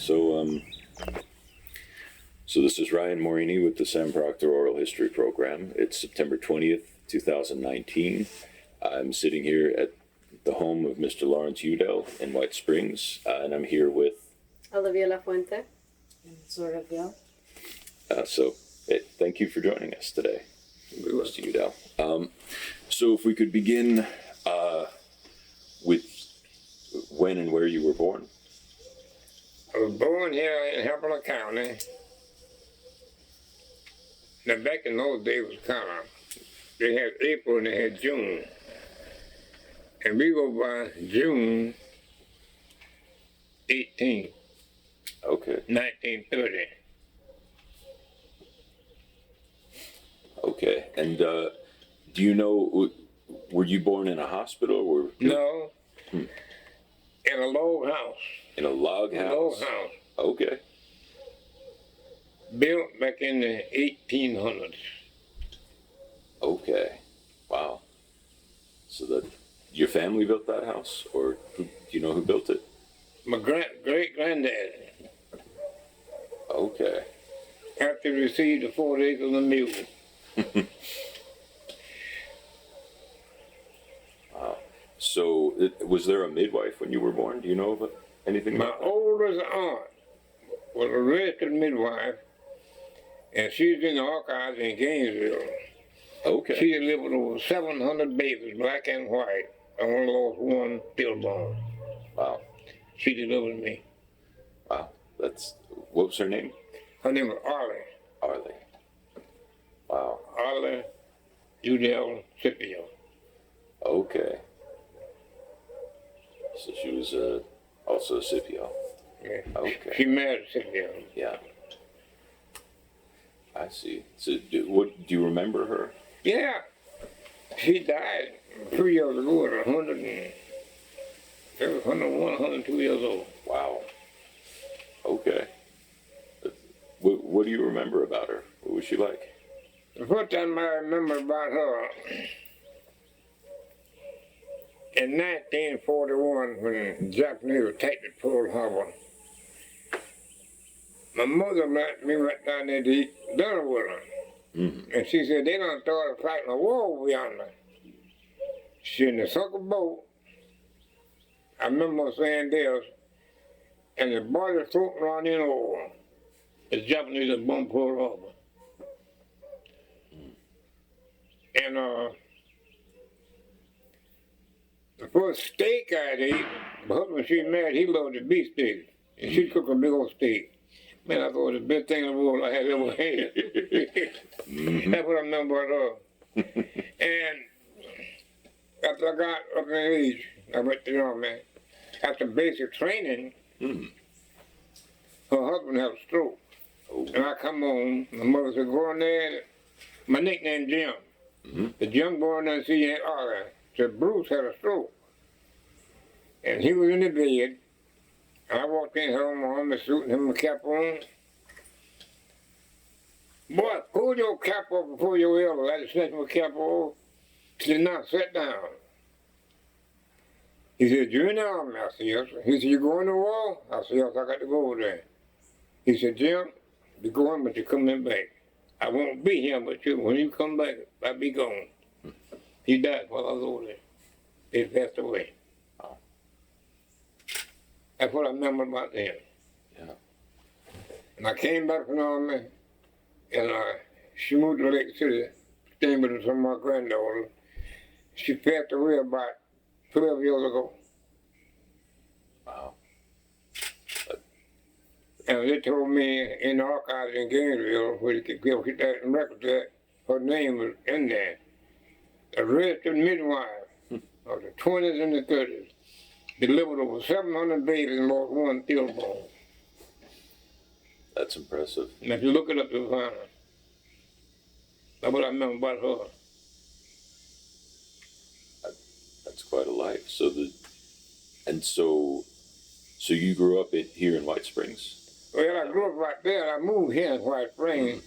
So this is Ryan Morini with the Sam Proctor Oral History Program. It's September 20th, 2019. I'm sitting here at the home of Mr. Lawrene Udell in White Springs, and I'm here with Olivia Lafuente. Thank you for joining us today, Mr. Udell. So if we could begin with when and where you were born. I was born here in Hempel County. Now back in those days was kind of, they had April and they had June. And we go by June 18, Okay. 1930. Okay. And do you know, were you born in a hospital? Or No, in a log house. in a log house? A log house. Okay. Built back in the 1800s. Okay. Wow. So your family built that house, or do you know who built it? My great-granddaddy, Okay. after he received the 4 acres of the mule. Wow. So was there a midwife when you were born? Do you know of anything My about that? oldest aunt was a registered midwife, and she's in the archives in Gainesville. Okay. She delivered over 700 babies, black and white. I only lost one stillborn. Wow. She delivered me. Wow. What was her name? Her name was Arlie. Arlie. Wow. Arlie Udell Scipio. Okay. So she was also a Scipio. Yeah. Okay. She married Scipio. Yeah. I see. So do you remember her? Yeah. She died 3 years ago at 101, 102 years old. Wow. Okay. What do you remember about her? What was she like? The first time I remember about her, in 1941, when the Japanese attacked at Pearl Harbor, my mother let me right down there to eat dinner with her. Mm-hmm. And she said, they done started fighting a war over yonder. She in the sunken boat. I remember saying this, and the boy floating around in over. The Japanese had bombed Pearl Harbor. And the first steak I'd eat, my husband, she married, he loved the beef steak. And she cooked a big old steak. Man, I thought it was the best thing in the world I had ever had. Mm-hmm. That's what I remember about her. And after I got up in age, I went to the army. After basic training, Mm-hmm. her husband had a stroke. Oh. And I come home, my mother said, go in there. My nickname Jim. Mm-hmm. The young boy in there, see, said Bruce had a stroke. And he was in the bed. And I walked in, had on my army suit and him my cap on. Boy, pull your cap off before your elbow. I just snatched my cap off. He said, now, sit down. He said, you're in the army. I said, yes. He said, you going to war? I said, yes, I got to go over there. He said, Jim, you're going, but you're coming back. I won't be here, but when you come back, I'll be gone. He died while I was over there. He passed away. Wow. That's what I remember about them. Yeah. And I came back from the army, and she moved to Lake City, staying with some of my granddaughters. She passed away about 12 years ago. Wow. And they told me in the archives in Gainesville, where you could go get that record, that her name was in there. A registered midwife of the 20s and the 30s. Delivered over 700 babies and lost one stillborn. That's impressive. And if you look it up, you'll find her. That's what I remember about her. That's quite a life. So you grew up here in White Springs? Well, I grew up right there. I moved here in White Springs.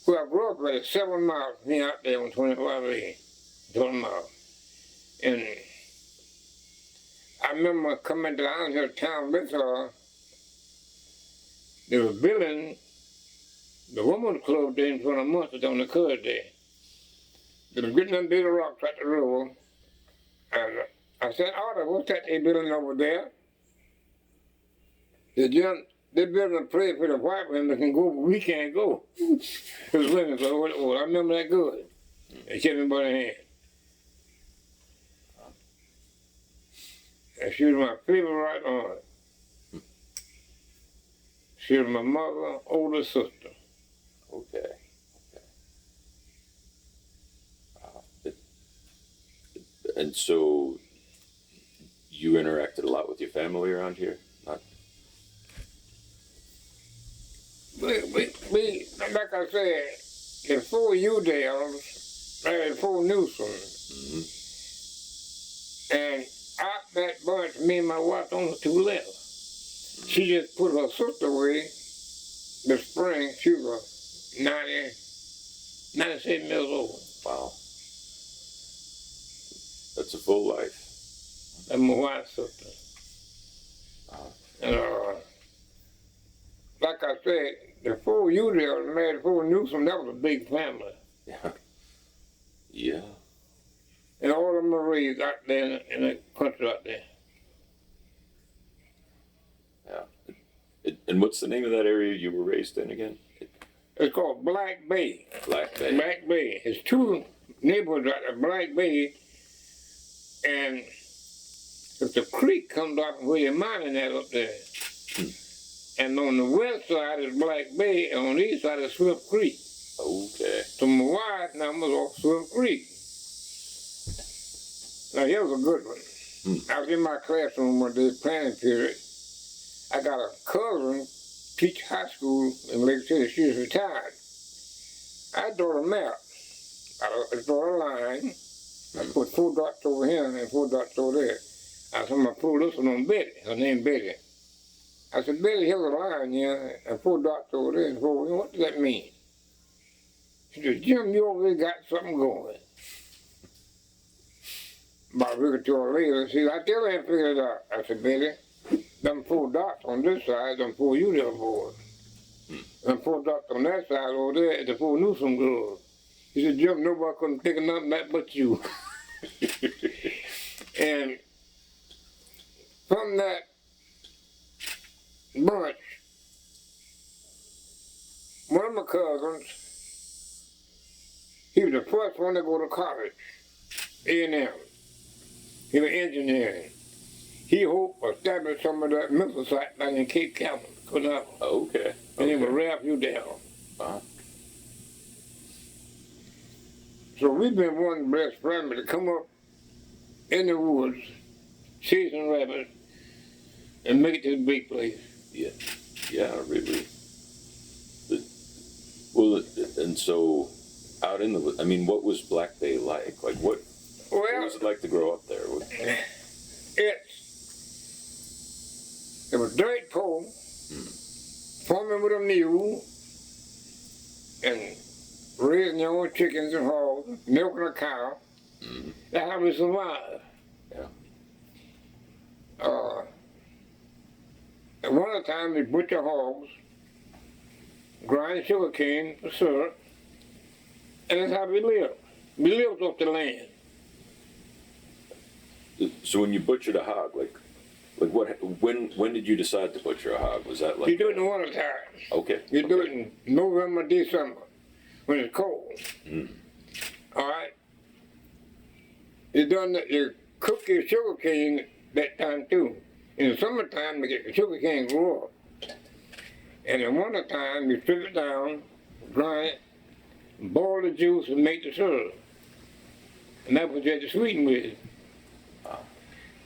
Well, I grew up like 7 miles from here out there on 25A. 20 miles. And I remember coming down here to town with her They were building the woman's club there in front of Mustard on the curb there. They were getting them big rocks at the road. And I said, Arthur, what's that they building over there? They said, they're building a place for the white women can go, but we can't go. It was women, so I remember that good. They shook me by the hand. And she was my favorite right on. She was my mother's older sister. Okay. And so you interacted a lot with your family around here? Not... We, like I said, the four Udells married four Newsom. And out that bunch, me and my wife only two left. She just put her sister away this spring. She was 97 years old. Wow. That's a full life. That's my wife's sister. And like I said, the four Udell married four Newsom, that was a big family. Yeah. Yeah. And all of them were raised out there in the country out there. Yeah. And what's the name of that area you were raised in again? It's called Black Bay. Black Bay. Black Bay. It's two neighborhoods out there, Black Bay. And if the creek comes up where you're mining that up there. And on the west side is Black Bay, and on the east side is Swift Creek. Okay. So my wife now was off Swift Creek. Now here was a good one. I was in my classroom one day planning period. I got a cousin teach high school in Lake City. She was retired. I drew a map. I drew a line. I put 4 dots over here and 4 dots over there. I said, I'm going to pull this one on Betty. Her name Betty. I said, Betty, here's a line here and 4 dots over there and 4. What does that mean? She said, Jim, you over there got something going. About a week or two later, see, I still ain't figured it out. I said, Betty, them 4 dots on this side, them 4 Udell boys. Them 4 dots on that side over there is the 4 Newsom girls. He said, Jim, nobody couldn't think of nothing that but you. And from that bunch, one of my cousins, he was the first one to go to college, A&M. He was engineering. He hoped to establish some of that missile site down in Cape Campbell. Couldn't happen. Okay. And he was Ralph Udell. Uh-huh. So we've been one blessed family to come up in the woods, chasing rabbits, and make it to the big place. Yeah. Yeah, really. Well, and so out in the, I mean, what was Black Bay like? Like, what was it like to grow up there? It was dirt pole, farming with a mule, and raising your own chickens and hogs, milking a cow. That's how we survived. Yeah. At one time, we butcher hogs, grind sugar cane for syrup, and that's how we lived. We lived off the land. So when you butchered a hog, like what? When did you decide to butcher a hog? Was that like? You do it in the winter time. Okay. You do it in November, December, when it's cold. All right. You cook your sugar cane that time too. In the summertime, to get the sugar cane grow up. And in winter time, you strip it down, grind it, boil the juice, and make the syrup. And that's what you had to sweeten with.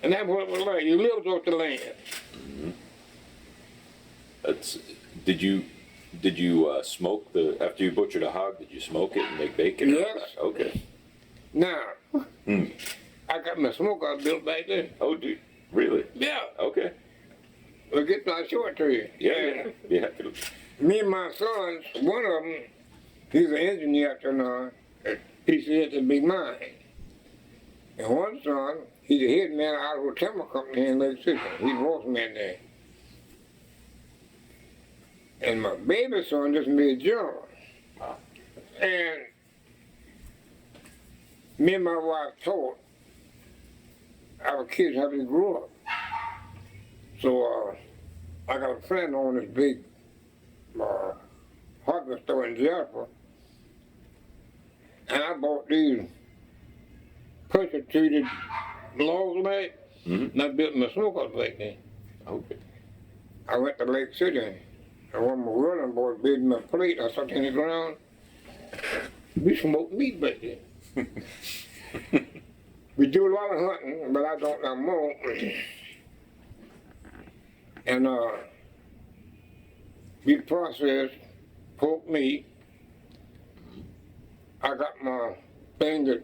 And that's what it was like. You lived off the land. That's. Did you smoke after you butchered a hog? Did you smoke it and make bacon? Yes. Okay. Now, I got my smokehouse built back then. Oh, dude, really? Yeah. Okay. Well, get my short to you. Yeah. Me and my sons, one of them, he's an engineer out there now at PCS at Big Mine. And one son, he's a head man out of a timber company in Lake City. He's a boss man there. And my baby son just made John. And me and my wife taught our kids how to grow up. So I got a friend on this big hardware store in Jasper, and I bought these pressure-treated logs back, and I built my smokehouse back then. Okay. I went to Lake City, and one of my welding boys bid me a plate. I stuck it in the ground. We smoked meat back then. We do a lot of hunting, but I don't no more. And we process pork meat. I got my thing to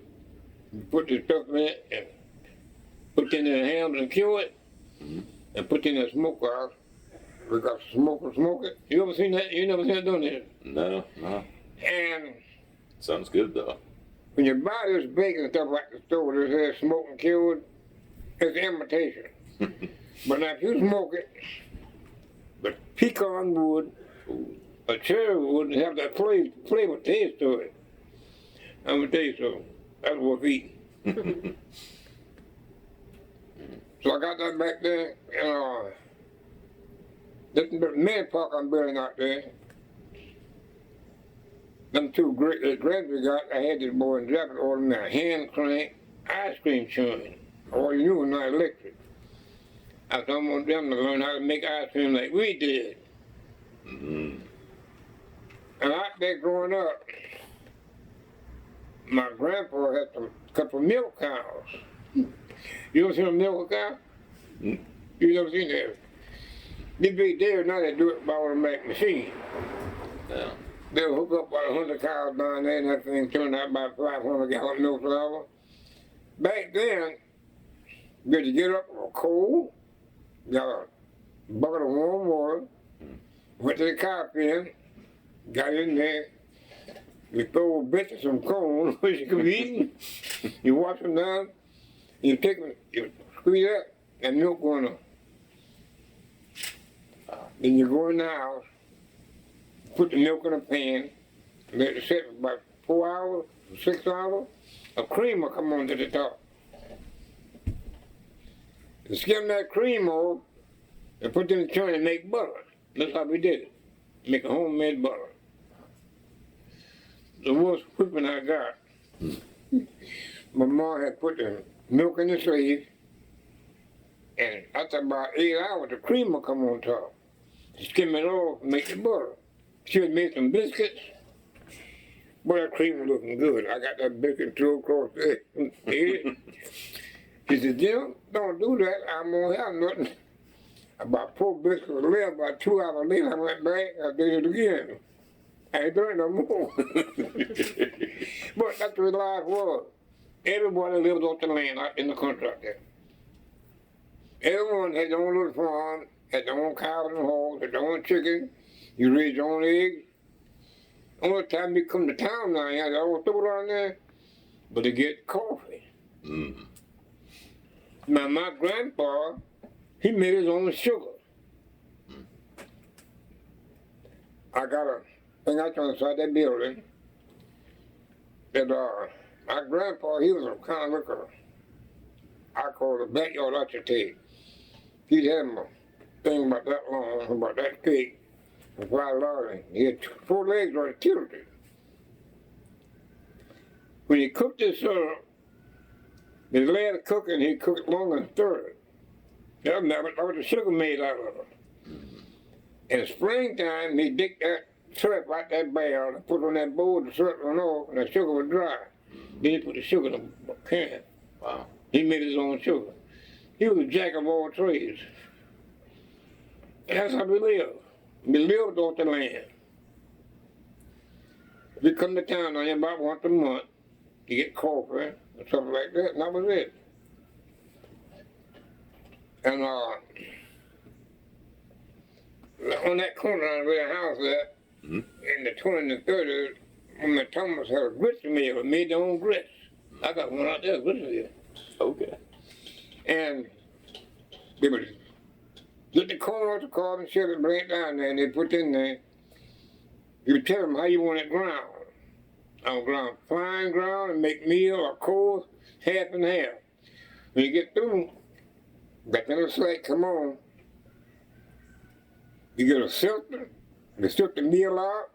put the stuff in it and put it in the hams and kill it, and put it in the smokehouse. We got smoker smoke it. You ever seen that? You never seen it done that? No. And Sounds good though. when you buy this bacon stuff like the store that says smoked and cured, it's imitation. But now if you smoke it, but pecan wood, or cherry wood, and have that flavor taste to it, I'm gonna tell you something. That's worth eating. So I got that back there, and this is the main park I'm building out there. Them two great grants we got, I had this boy in Japan order me a hand crank ice cream churn. All you knew was not electric. I said, I want them to learn how to make ice cream like we did. And out there growing up, my grandpa had a couple of milk cows. You ever seen a milk cow? You never seen that? They big there now, they do it by automatic machine. Yeah. They'll hook up about 100 cows down there, and that thing turned out about 500 gallon milk per hour. Back then, you had to get up cold, got a bucket of warm water, went to the cow pen, got in there, you throw a bit of some corn, which you could be eating, you wash them down, you take them, you squeeze up, and milk going on. Then you go in the house, put the milk in a pan, let it sit for about 4 hours, 6 hours, a cream will come onto the top. You skim that cream off and put it in the churn and make butter. That's how we did it. Make a homemade butter. The worst whipping I got. My mom had put the milk in the sleeve, and after about 8 hours, the cream will come on top. Skim it off and make the butter. She had made some biscuits. Boy, that cream was looking good. I got that biscuit through across there. She said, Jim, don't do that. I'm going to have nothing. About 4 biscuits left. About 2 hours later, I went back. I did it again. I ain't doing no more. But that's what life was. Everybody lived off the land out in the country out there. Everyone had their own little farm, had their own cows and hogs, had their own chickens. You raise your own eggs. Only time you come to town now, you have the old store down there, but they get coffee. Now, my grandpa, he made his own sugar. I got a thing out inside that building that my grandpa, he was a kind of like I call it a backyard architect. He'd have a thing about that long, about that big. And fried Lawrene. He had 4 legs on the tilted. When he cooked this the lad of cooking, he cooked it long and stirred. That was the sugar made out of it. In the springtime, he dig that syrup out that barrel and put it on that bowl, the syrup went off, and the sugar was dry. Then he put the sugar in a can. Wow. He made his own sugar. He was a jack of all trades. And that's how we lived. We lived off the land. We come to town on about once a month to get coffee or something like that, and that was it. And on that corner where the house at, in the 20s and 30s, when the Thomas had a grits mill, and made their own grits. I got one out there, grits mill. Okay. And they would Get the corn off the car and shove it right down there, and they put it in there. You tell them how you want it ground. I want ground fine ground and make meal or coarse, half and half. When you get through, got that little slack come on. You get a filter, you sift the meal out,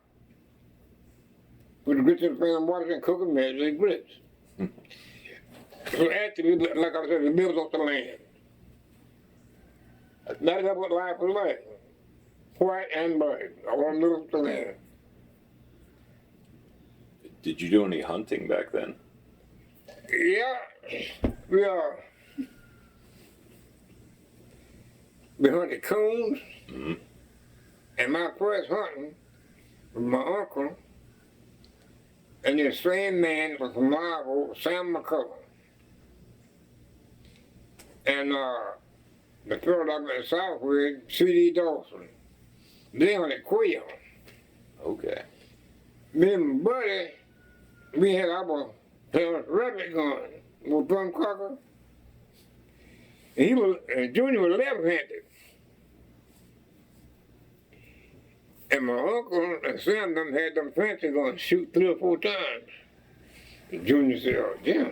put the grits in the pan and water and cook them as they grits. So actually, like I said, it lives off the land. That's what life is like. White and black, all live off the land. Did you do any hunting back then? Yeah, we hunted coons. Mm-hmm. And my first hunting was my uncle and this same man was from Marvel, Sam McCullough. And the fellow I went south with, C.D. Dawson. They hunted quail. Okay. Me and my buddy, we had our rabbit gun with drum cocker. And Junior was left-handed. And my uncle and Sam them had them fancy guns shoot 3 or 4 times. And Junior said, "Oh, Jim,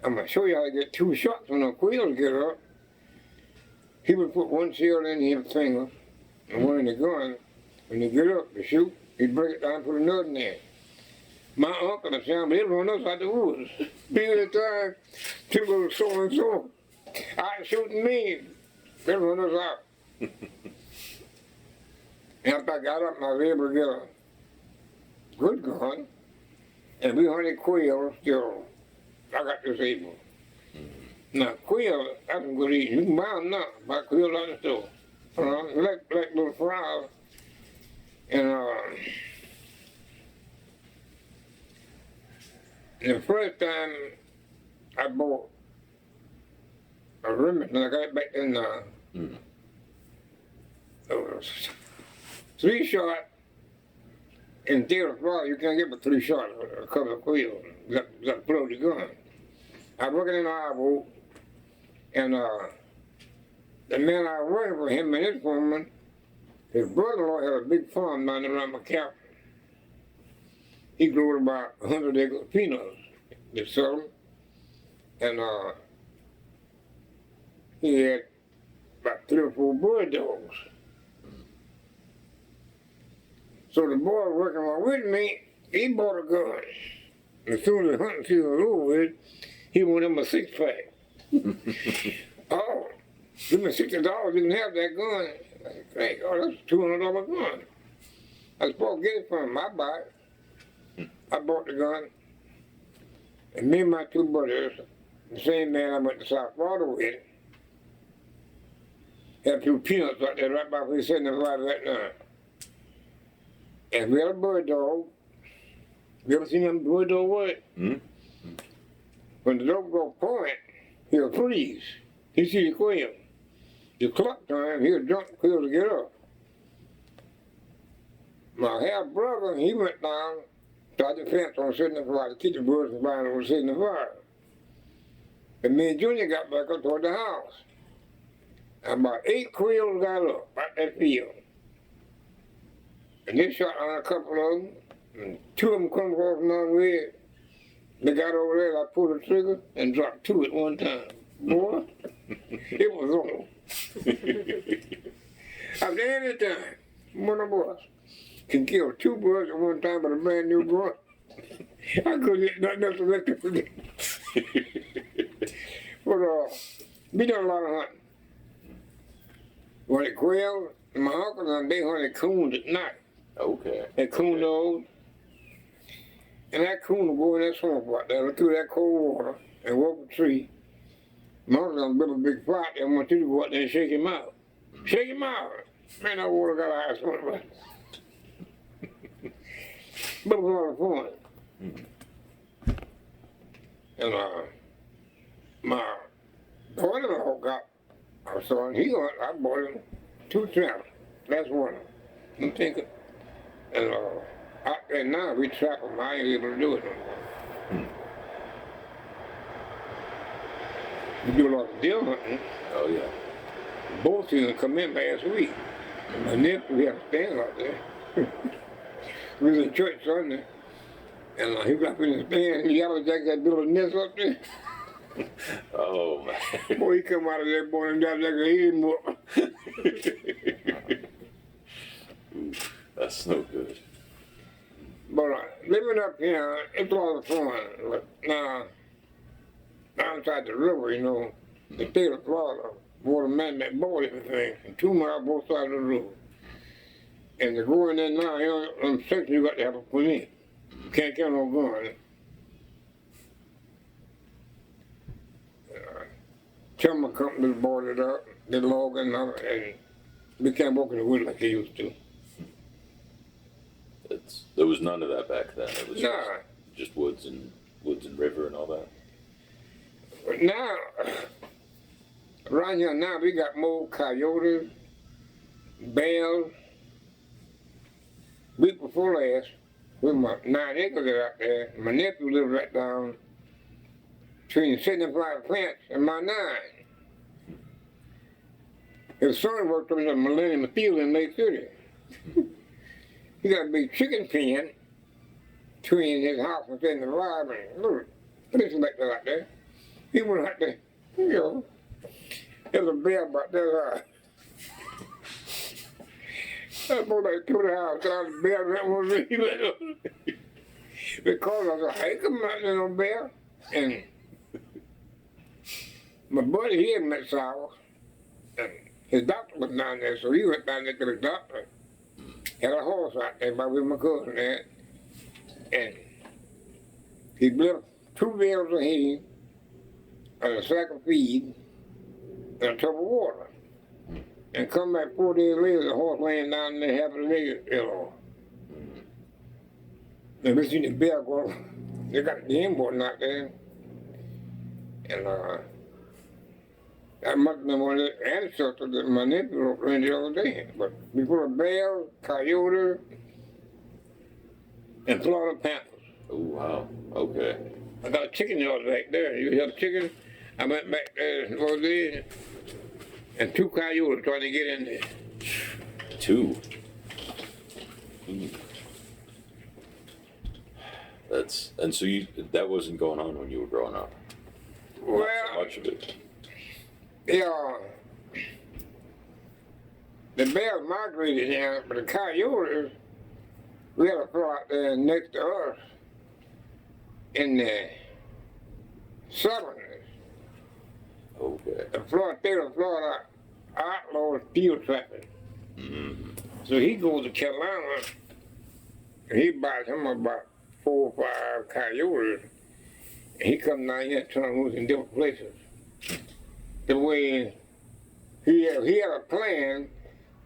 I'm gonna show you how to get 2 shots when the quails get up." He would put one shell in his finger and one in the gun. When they get up to shoot, he'd break it down and put another in there. My uncle and Sam, they run us out the woods. Me at the time, 2 little so and so. I shooting me. They run us out. After I got up, I was able to get a good gun, and we hunted quail still. I got disabled. Now, quail, that's good eating. You can buy them now, buy quail out the store. Like little fries. And the first time I bought a Remington, I got it back in it was 3-shot in theater fire. You can't get but 3 shots a couple of quail. You got to blow the gun. I was working in Iowa, and the man I was working for, him and his woman, his brother-in-law had a big farm down around McCaffrey. He grew about 100 acres of peanuts. They sell them. And he had about 3 or 4 bird dogs. So the boy working along with me, he bought a gun. As soon as the hunting season was over with, he wanted him a 6-pack. Oh, give me $60, you can have that gun. I said, thank God, that's a $200 gun. I was supposed to get it from him, I buy it. I bought the gun. And me and my 2 brothers, the same man I went to South Florida with, had a few peanuts out there right by where he's sitting in the right now. And we had a bird dog. You ever seen them bird dog work? Mm-hmm. When the dog go point, he'll freeze. He see the quail. The clock time, he'll jump the quail to get up. My half brother, he went down, tried the fence on sitting in the fire to keep the birds from flying on sitting in the fire. And me and Junior got back up toward the house. And about 8 quails got up out that field. And they shot on a couple of them, and 2 of them come across my way. They got over there, I pulled the trigger and dropped 2 at one time. Boy, it was on. After any time, one of us can kill 2 birds at one time with a brand new gun. I couldn't get nothing else to let them forget. But we done a lot of hunting. Hunted quail, and my uncle and they hunted coons at night. Okay. That coon nose. And that coon would go in that swamp out there, look through that cold water, and walk a tree. My uncle built a big flat and want you to go out there and shake him out. Shake him out. Man, that water got a high swamp about it. But it was a lot of fun. And my brother-in-law got our son, I bought him 2 traps. That's one. I'm thinking. And now we trap them. I ain't able to do it no more. We do a lot of deer hunting. Oh, yeah. Both of them come in last week. And my nephew, we had a stand out there. We was in church Sunday. And he got up in the stand and yellow jacket that built a nest up there. Oh, man. Boy, he come out of there, boy, and got like a head more. Ooh, that's no good. But living up here, it's a lot of fun. But now, outside the river, you know, the state of Florida, water man-made board everything, and 2 miles both sides of the road. And to go in there now, you know, I'm certain you got to have a permit. You can't carry no gun. Timber companies boarded up, they logging up, and we can't walk in the woods like they used to. There was none of that back then. It was Nah. just woods and river and all that. But now, around here now, we got more coyotes, bears. Week before last, with my 9 acres out there, my nephew lived right down between 75 plants and my 9. His son worked on the Millennium Field in Lake City. He got a big chicken pen between his house and 75 and look, listen like that out there. He went out there, you know, there's a bear about that high. That boy like 2 hours, got a bear that was really because I was like, come out there, no bear. And my buddy, he had met Sour, and his doctor was down there, so he went down there to the doctor. Had a horse out there by with my cousin there, and he left 2 bales of hay and a sack of feed and a tub of water. And come back 4 days later, the horse laying down there half a leg, you know. And we seen the bear go, they got the game warden out there. And that must have been one of the ancestors that my nephew ran the other day. But we put a bear, coyote, and Florida panthers. Oh, wow. Okay. I got a chicken yard back there. You have chicken? I went back there the other day, and 2 coyotes trying to get in there. 2. And so that wasn't going on when you were growing up. Well, Not so much of it. yeah, the bears migrated here, but the coyotes, we had a fellow out there next to us in the 70s. Okay. The state of Florida outlaws field trapping. Mm-hmm. So he goes to Carolina and he buys him about 4 or 5 coyotes. And he comes down here and turns them loose in different places. The way he had a plan,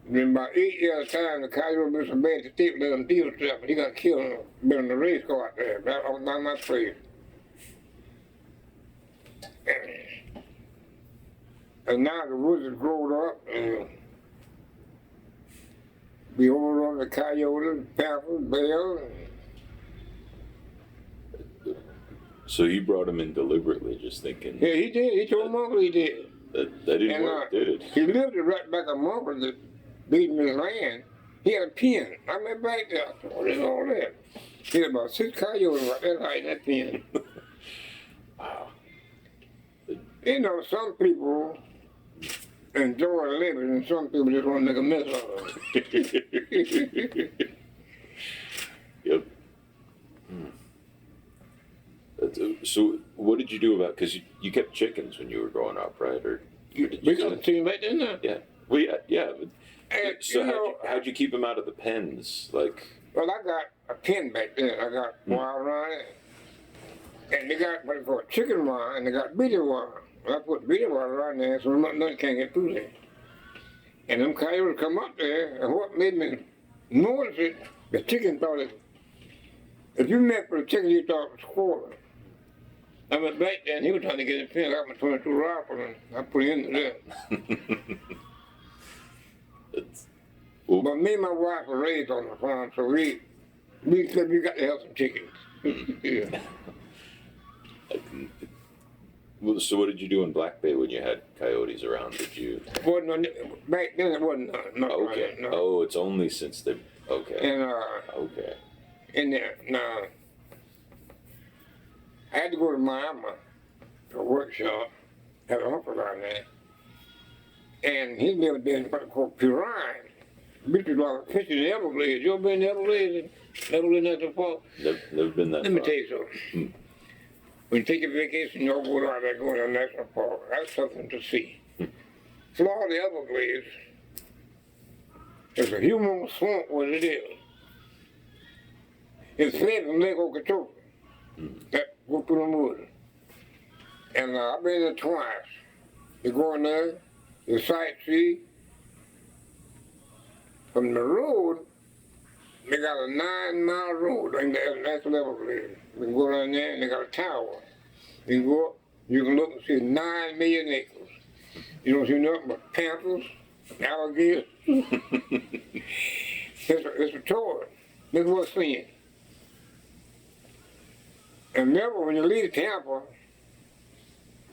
in about 8 years' time, the coyote was so bad the state let him field trap, and he got killed building the race car out there. That was not my place. And now the woods have grown up, and we overrun the coyotes, panthers, bears. So you brought him in deliberately, just thinking Yeah, he did. He told Uncle he did. that didn't And work, did it? he lived right back a Uncle that beat him his land. He had a pen. I went back there. I said, what is all that? He had about 6 coyotes right there hiding that pen. Wow. You know, some people enjoy living and some people just want to make a mess of it. Yep. So what did you do about, because you kept chickens when you were growing up, right? Or did We you got a team back there now. Yeah. Well, yeah. And, So you know, how'd you keep them out of the pens? Like, well, I got a pen back there. I got wild rye, and they got what they call chicken wire, and they got bitty wire. I put bitty wire around there so nothing can't get through there. And them coyotes come up there, and what made me notice it, the chicken thought it, if you met for the chicken, you thought it was squirrel. I went back there, and he was trying to get in the pen. I got my 22 rifle, and I put him into there. well, But me and my wife were raised on the farm, so we said we got to have some chickens. Yeah. Well, so what did you do in Black Bay when you had coyotes around? Did you? Wasn't none, back then it wasn't none. Okay. No. Oh, it's only since the. Okay. And Okay. in there now, I had to go to Miami to a workshop, had an uncle down there, and he lived there in what they call Purine. Beach was like fishing in the Everglades. You ever been in the Everglades? Everglades National Park? Never been that Let me far. tell you something. When you take a vacation, you all go out there, go to a national park. That's something to see. Florida Everglades is a human swamp what it is. It's fed from Lake Okeechobee. That go through the woods. And I've been there twice. You go in there, you sightsee. From the road, they got a 9-mile road, and that's the Everglades. You can go down there and they got a tower. You can go up, you can look and see 9 million acres. You don't see nothing but panthers, alligators. It's a tour. This is what's seen. And remember, when you leave Tampa,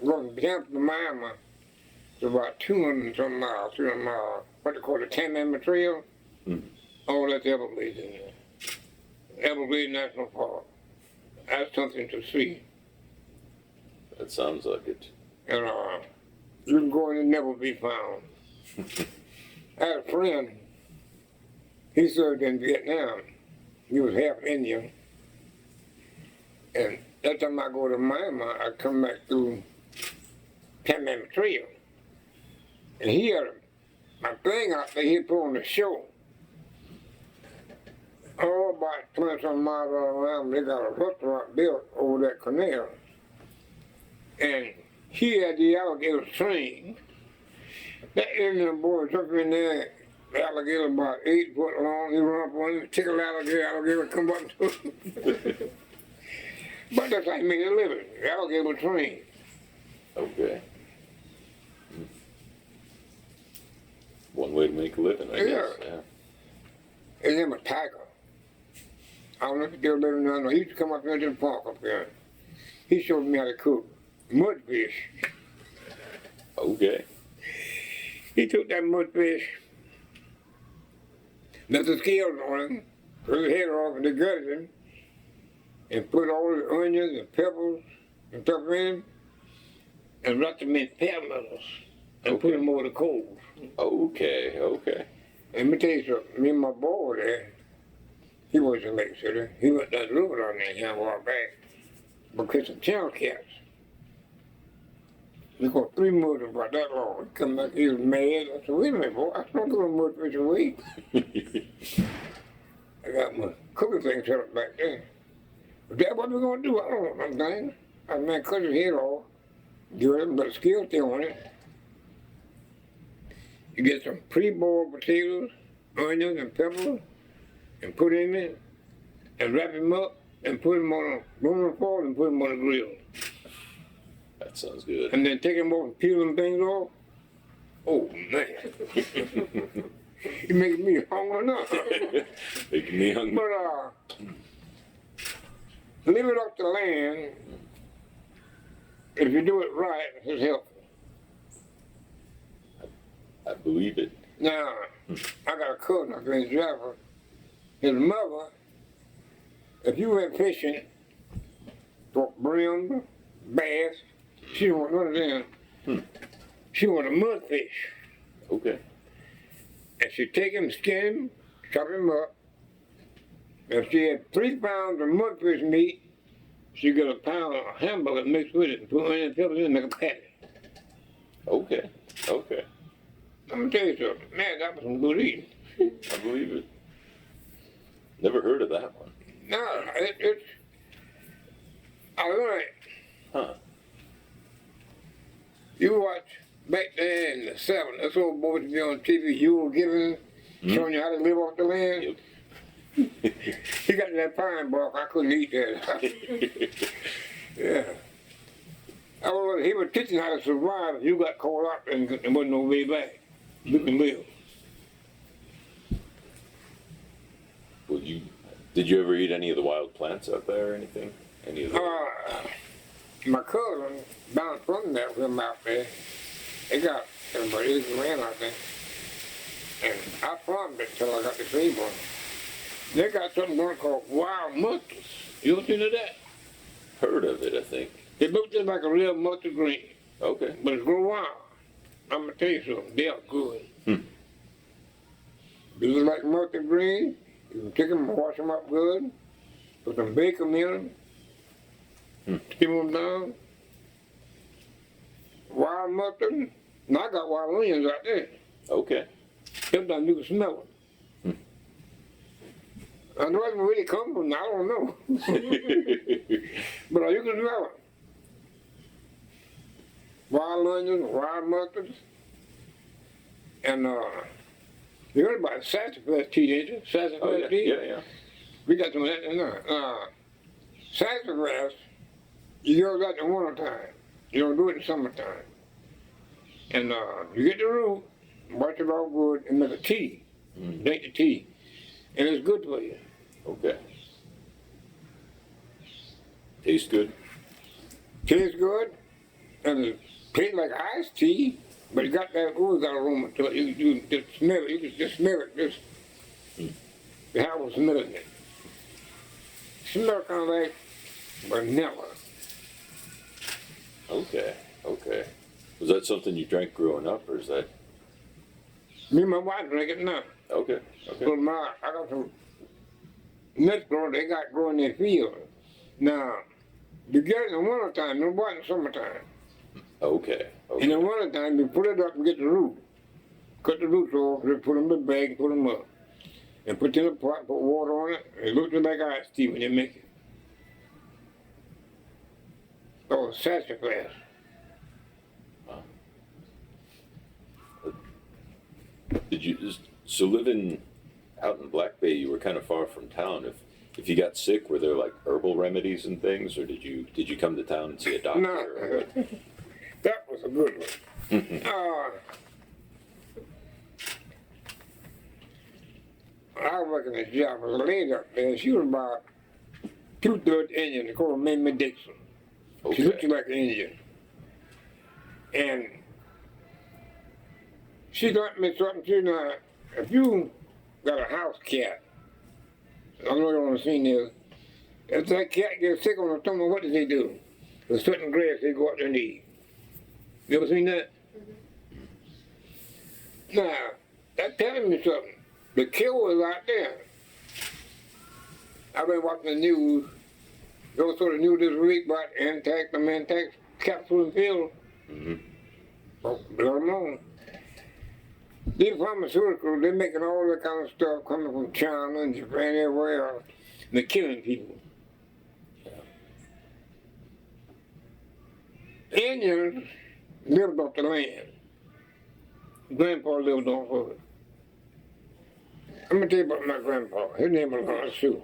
go from Tampa to Miami, it's about 200 and some miles, 300 miles. What they call the 10-member trail. All that's Everglades in there. Everglades National Park. That's something to see. That sounds like it. And you can go in and never be found. I had a friend, he served in Vietnam. He was half Indian. And that time I go to Miami, I come back through 10-member trail. And he had my thing out there, he put on the show. Oh, about 20-some miles around, they got a restaurant built over that canal. And he had the alligator trained. That Indian boy took in there, the alligator about 8 foot long, he run up on him, tickle alligator come up to him. But that's how he made a living, the alligator trained. Okay. One way to make a living, I guess. Yeah. His name was Tiger. I don't know if he still living down there. He used to come up here to the park up there. He showed me how to cook mudfish. Okay. He took that mudfish, left the scales on him, took his head off and the gutted him, and put all the onions and peppers and stuff in, and wrapped them in peppermints and put them over the coals. Okay. Okay. And let me tell you something, me and my boy there, he was in Lake City. He went down the road on there here a while back. But catch some channel cats. We got 3 mudders about that long. He come back, he was mad. I said, wait a minute, boy, I don't do no mudfish away. I got my cooking thing set up back there. But that's what we're gonna do. I don't want nothing. I man cut his head off, give him but a skill still on it. You get some pre-boiled potatoes, onions and peppers, and put him in, and wrap him up, and put him on a aluminum foil and put him on the grill. That sounds good. And then take him off and peel them things off. Oh man. You're making me hungry now. Making me hungry. But live it off the land, if you do it right, it's healthy. I believe it. Now, I got a cousin up in Jaffa. His mother, if you went fishing for brim, bass, she didn't want none of them. She wanted mudfish. Okay. And she'd take him, skin him, chop him up. If she had 3 pounds of mudfish meat, she'd get a pound of hamburger mixed with it and put onion and peppers in and make a patty. Okay. Okay. Let me tell you something. Man, that was some good eating. I believe it. Never heard of that one. No, it's I learned. Huh. You watch back there in the 70s, this old boy to be on TV, you were giving, showing you how to live off the land. Yep. He got that pine bark, I couldn't eat that. Yeah. He was teaching how to survive if you got caught up and wasn't no way back. You can live. Well, did you ever eat any of the wild plants out there or anything? Any of the? my cousin down from that from out there, they got about 80 land out there. And I farmed it till I got the fever. They got something going called wild mustards. You ever seen of that? Heard of it, I think. It looks just like a real mustard green, Okay. but it's grow wild. I'm gonna tell you something, they are good. They look like mustard green. You can take them and wash them up good. Put some bacon in them. Skim them down. Wild mustard. Now I got wild onions out there. Okay. Sometimes you can smell them. I know where they come from, I don't know. But you can smell them. Wild onions, wild mustards. And you heard about sassafras tea, didn't you? Sassafras Oh, yeah. tea? Yeah. We got some of that in there. Sassafras, you go that in the wintertime. You don't do it in the summertime. And you get the root, wash it all good, and make a tea. Drink the tea. And it's good for you. Okay. Tastes good. Tastes good, and it tastes like iced tea, but it got that ooze aroma to it. You just smell it. You can just smell it. Just the house was smelling it. Smell kind of like vanilla. Okay. Okay. Was that something you drank growing up, or is that? Me and my wife drink it now. Okay. Okay. But I got some nuts growing. They got growing in their field. Now, you get it in the wintertime. No more in the summertime. Okay. In Okay. the wintertime, you put it up and get the root. Cut the roots off, then put them in the bag and put them up. And put them in a pot, put water on it, and it looks just like iced tea when you make it. Oh, sassafras. Did you so living out in Black Bay? You were kind of far from town. If you got sick, were there like herbal remedies and things, or did you come to town and see a doctor? No, Or what? that was a good one. I was working a job. There was a lady up there. She was about 2/3 Indian. They called her Mamie Dixon. She looked Okay. like an Indian. And she taught me something. She know, if you got a house cat, I know you want to see this. If that cat gets sick on the stomach, what does he do? With certain grass, they go up their knee. You ever seen that? Now, that's telling me something. The cure is out there. I've been watching the news. You know, sort of news this week about Antax capsule and pill. Oh, let them alone. These pharmaceuticals, they're making all that kind of stuff coming from China and Japan, everywhere else. And they're killing people. Indians lived off the land. Grandpa lived off of it. I'm gonna tell you about my grandpa. His name was Lawrence Udell.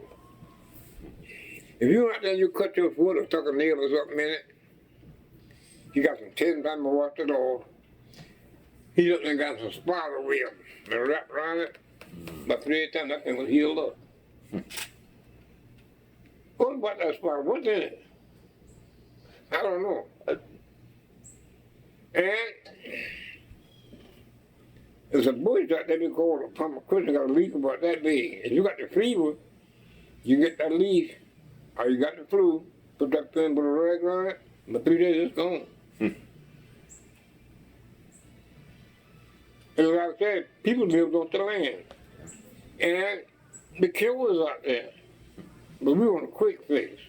If you out there, you cut your foot or stuck a nail or something in it, you got some 10 times to wash it off. He looked and got some spider web and wrapped around it. About 3 times, that thing was healed up. What about that spider? What's in it? I don't know. And there's a bush out there they call a pumpkin. Got a leaf about that big. If you got the fever, you get that leaf, or you got the flu, put that thing, put a rag on it, in 3 days it's gone. And like I said, people lived off the land. And the cure was out there. But we want a quick fix,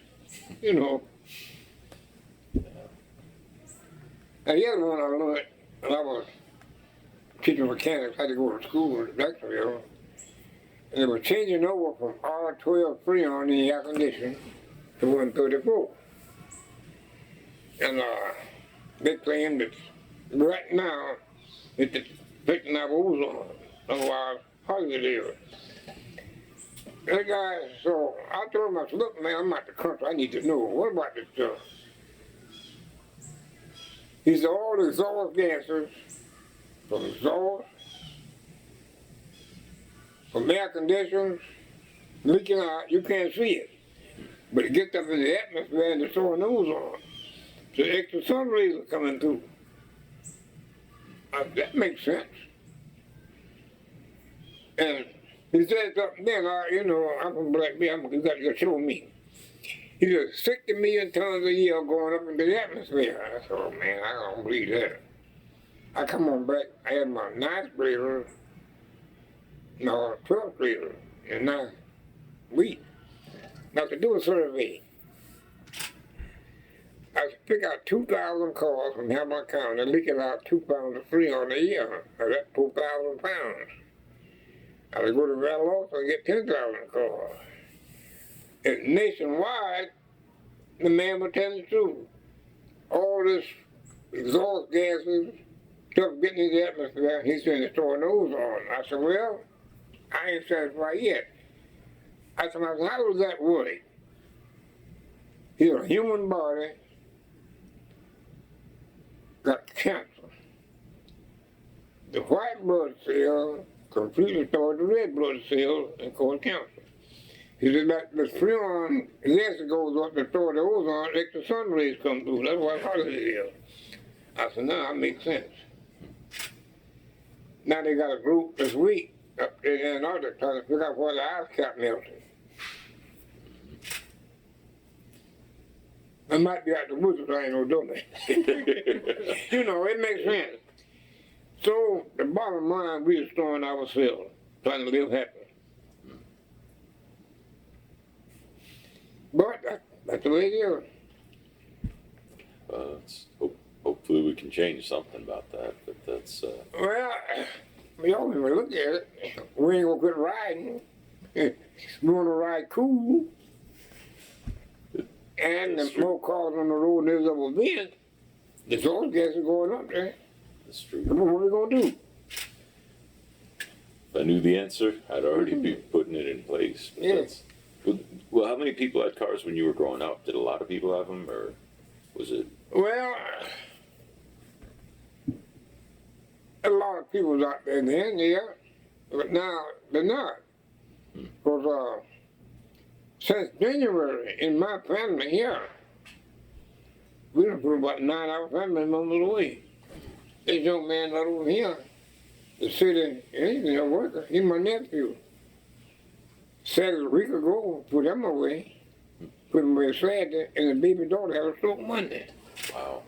you know. And the other one I learned, when I was teaching mechanics, I had to go to school in Gainesville, and they were changing over from R12 Freon in the air conditioning to 134. And they claimed that right now it's affecting our ozone, otherwise positive is. That guy, so I told him, I said, look man, I'm out the country, I need to know, what about this stuff? He said, all the exhaust gases from exhaust, from air conditioners, leaking out, you can't see it. But it gets up in the atmosphere and it's throwing ozone. So extra sun rays are coming through. That makes sense. And he said something then, you know, I'm from Black Bear, you got to show me. He said, 60 million tons a year going up into the atmosphere. I said, oh man, I don't believe that. I come on back, I had my 9th grader, no, 12th grader, and now now to do a survey. I pick out 2,000 cars from Hamilton County, and leak it out 2 pounds of freon a year. Now that's 2,000 pounds. I would go to Valdosta and get 10,000 cars. And nationwide, the man was telling the truth. All this exhaust gases, stuff getting in the atmosphere, he's saying it's throwing those on. I said, well, I ain't satisfied yet. I said, how does that work? Your human body got cancer. The white blood cell completely toward the red blood cells and cause cancer. He said that the freon gas goes up to toward the ozone, extra sun rays come through. That's why hot it is. I said, no, that makes sense. Now they got a group this week up in Antarctica trying to figure out why the ice cap melting. I might be out the woods, but I ain't no dummy. You know, it makes sense. So the bottom line, we destroying ourselves, trying to live happy. But that's the way it is. Hopefully we can change something about that, but that's... Well, we always look at it. We ain't gonna quit riding. We wanna ride cool. And the more cars on the road than there's ever been, the exhaust gas is going up there. That's true. What are we gonna do? If I knew the answer, I'd already be putting it in place. But Yes. Well, how many people had cars when you were growing up? Did a lot of people have them, or was it... Well, a lot of people out there then, yeah, but now they're not. Because since January, in my family here, we done put about 9 of our family members away. This young man right over here, the city, he's a worker, he's my nephew. Said a week ago, put him away, put him away Saturday, and the baby daughter had a stroke Monday. Wow.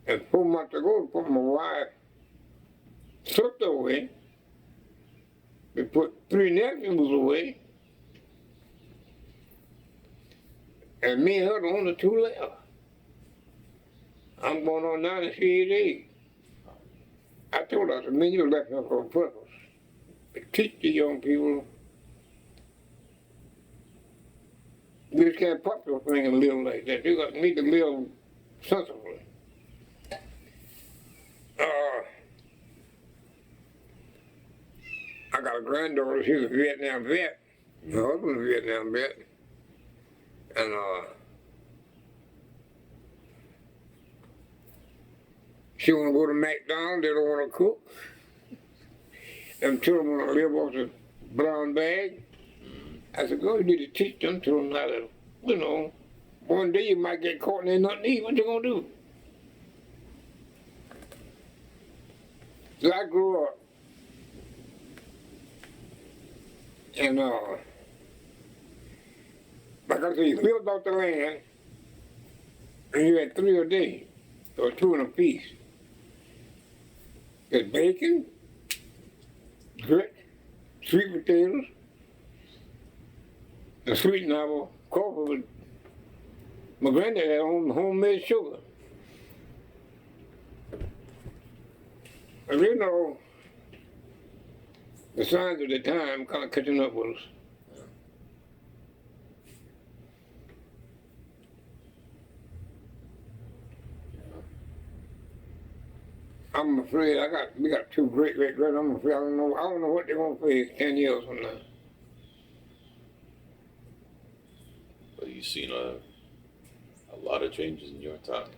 And 4 months ago, put my wife, sister away. We put 3 nephews away. And me and her the only 2 left. I'm going on 98 days. I told her, I said, man, you left me for a purpose. To teach the young people. You just can't pop your thing and live like that. You got need to live sensibly. I got a granddaughter, she's a Vietnam vet. My husband's a Vietnam vet. And she wanna go to McDonald's, they don't wanna cook. Them children wanna live off the brown bag. I said, go, you need to teach them children how to, you know, one day you might get caught and there's nothing to eat, what you gonna do? So I grew up and like I said, you lived off the land and you had 3 a day, or 2 in a piece. There's bacon, grit, sweet potatoes, and sweeten our coffee with my granddad had homemade sugar. And you know, the signs of the time kind of catching up with us. I'm afraid we got 2 great grands. I'm afraid I don't know what they're gonna face 10 years from now. Well, you've seen a lot of changes in your time.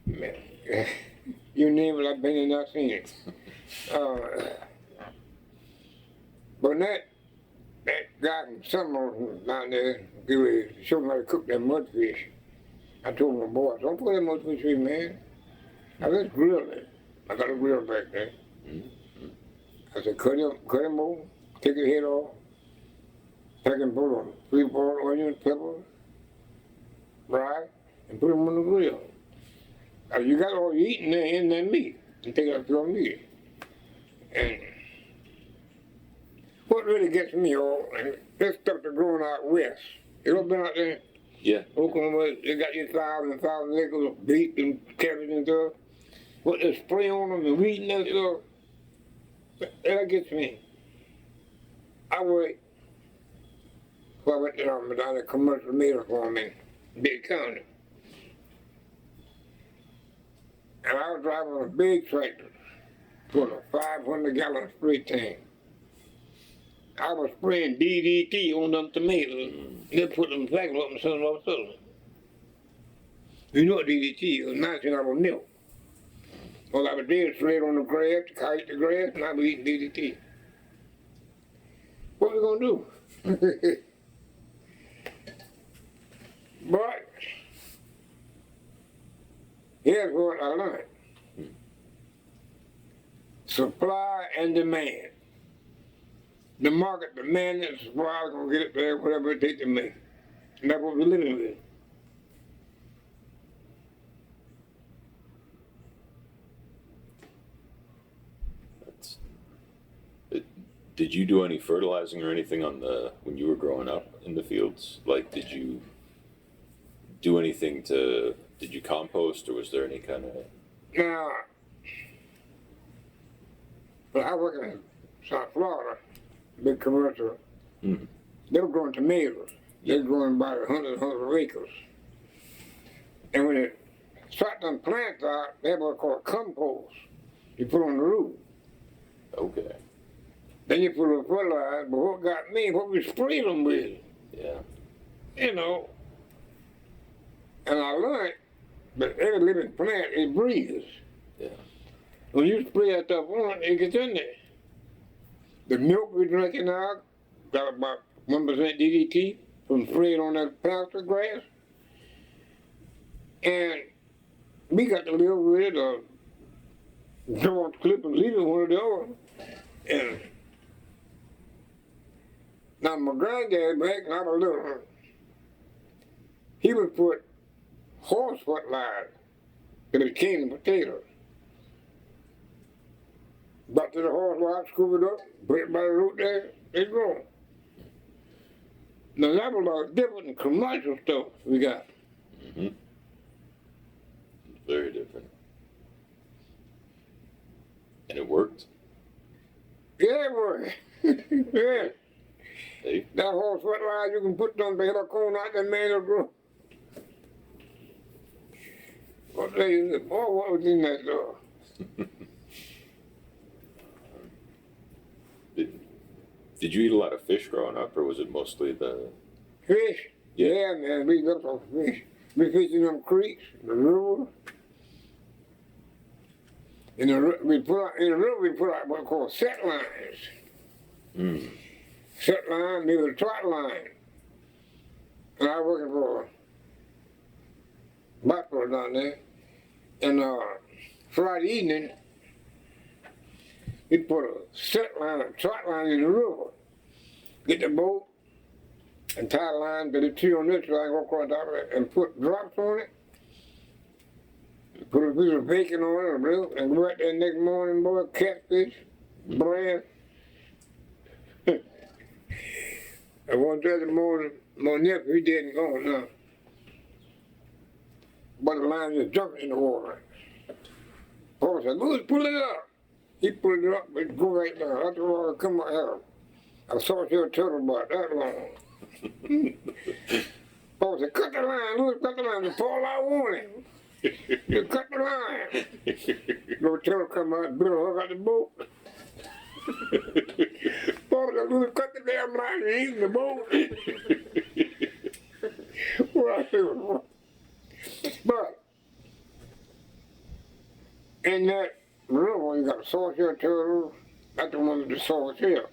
Man, you name it, I've been and I've seen it. Burnett, that guy from Summer down there, he was showing me how to cook that mudfish. I told my boys, don't put that mudfish in, man. I just grill it. I got a grill back there. I said, cut him over, take his head off, pack him put on 3 boiled onions, pepper, fry, and put him on the grill. You got all you eating there in that meat, and take out your meat. And what really gets me all, and this stuff that's growing out west. You ever been out there? Yeah. Oklahoma, they got your thousands and thousands of acres of beef and carrots and stuff. What they spray on them and weed and that stuff. That gets me. I worked before I went down the commercial meter farm in Big County. And I was driving a big tractor for a 500-gallon spray tank. I was spraying DDT on them tomatoes. They put them flags up and send them off to them. You know what DDT is? 19 hour milk. All I would do is spray it on the grass, kite the grass, and I would eat DDT. What are we gonna do? But here's what I learned. Supply and demand. The market demanded and supply is gonna get it there, whatever it takes to make. And that's what we're living with. Did you do any fertilizing or anything when you were growing up in the fields? Like, did you do anything did you compost, or was there any kind of? Now, when I work in South Florida, big commercial, they were growing tomatoes. They were growing about 100 acres. And when it start them plants out, they have what called compost. You put on the roof. Okay. Then you put a fertilizer, but what got me, what we sprayed them with. Yeah. You know. And I learned that every living plant, it breathes. Yeah. When you spray that stuff on, it gets in there. The milk we're drinking now got about 1% DDT from spraying on that pasture grass. And we got to live with it or go off the clip and leave it one or the other. And now my granddad back when I was little, he would put horse fertilizer in the can of potatoes. Back to the horse lard, scoop it up, put it by the root there, it's growing. Now that was a lot different than commercial stuff we got. Very different. And it worked? Yeah, it worked. Yeah. Hey. That horse fertilizer, you can put on the head of corn out that man will grow. What day is it? Boy, what was in that stuff? Did you eat a lot of fish growing up, or was it mostly the Fish? Yeah, man, we got some fish. We fish in them creeks, the river. In the river, we put out what we call set lines. Set line, maybe a trot line. And I was working for Proctor down there. And Friday evening, we put a set line, a trot line in the river. Get the boat and tie a line to the tree on this side, go across the top of it, and put drops on it. Put a piece of bacon on it, and go out there next morning, boy, catfish, bread. And one Thursday morning, my nephew, he dead and gone now. But the line just jumped in the water. Paul said, Louis, pull it up. He pulled it up, but go right down. After a while, come out here. I saw your turtle about that long. Paul said, cut the line, Louis, cut the line. Paul, I want it. You cut the line. No turtle come out, Bill hug out the boat. Paul said, Louis, cut the damn line and eat the boat. But in that river, you got a sawtail turtle. That's the one with the sawtail.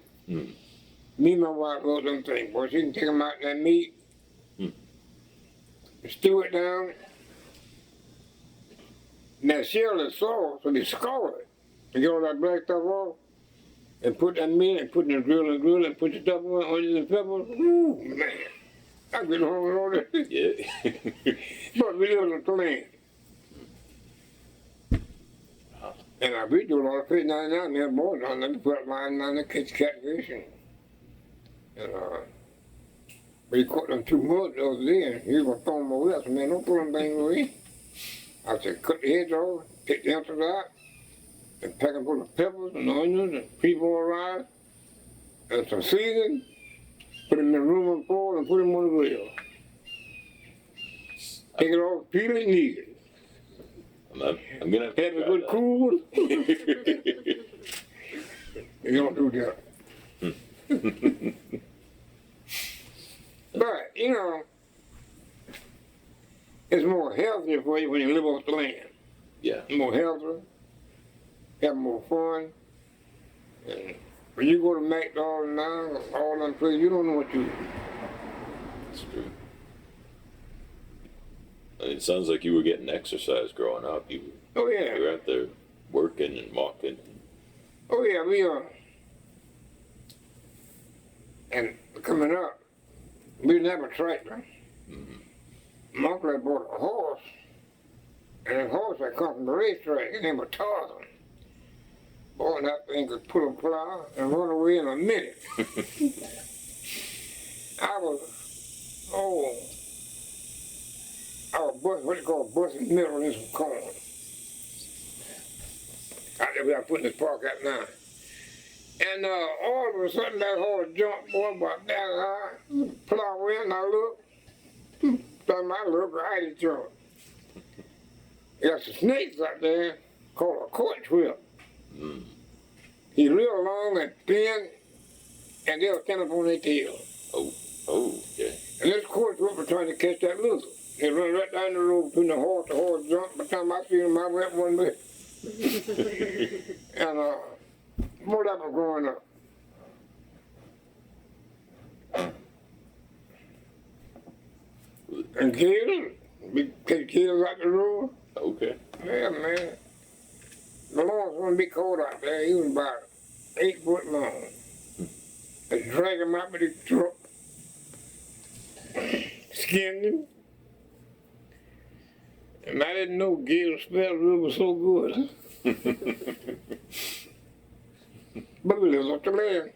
Me and my wife love them things, boy. She can take them out in that meat, stew it down. Now shell is soft, so they score it. You get all that black stuff off, and put that meat and put it in the grill and put the stuff on, onions and peppers. Ooh, man. I get home with all that. Yeah. But we live on the plain. And I be doing all the fish now and then, boy, now let me put line down there, catch catfish and we caught them 2 muds the other day and he was gonna throw them away. I said, man, don't throw them things away. I said, cut the heads off, take the entrails out, and pack them full of peppers and onions and pre-boiled rice and some seasoning, put them in the room and foil and put them on the grill. Take it off, peel it, knead it. I'm gonna Have a good cool. You don't do that. But, you know, it's more healthier for you when you live off the land. Yeah. More healthier, have more fun. And when you go to McDonald's now, all them places, you don't know what you. That's true. It sounds like you were getting exercise growing up. You were out there working and walking. Oh yeah, we and coming up, we didn't have a tractor. My uncle had bought a horse, and that horse had come from the racetrack. His name was Tarzan. Boy, that thing could pull a plow and run away in a minute. I was what they call busting the middle in some corn. Out there we are putting this park out now. And all of a sudden that horse jumped, boy, about that high, plow in, I look, thought my little righty jump. There's some snakes out there called a court whip. He's real long and thin, and they'll stand up on their tail. Oh, okay. And this court whip was trying to catch that lizard. They run right down the road between the horse jumped. By the time I see him, I went one way. And boy, that was growing up. And kids, we take kids out the road. Okay. Yeah, man. The Lawrence wasn't big cold out there. He was about 8 foot long. They dragged him out with his truck, skinned him. And I didn't know Gator spell was so good. But we lived up the land.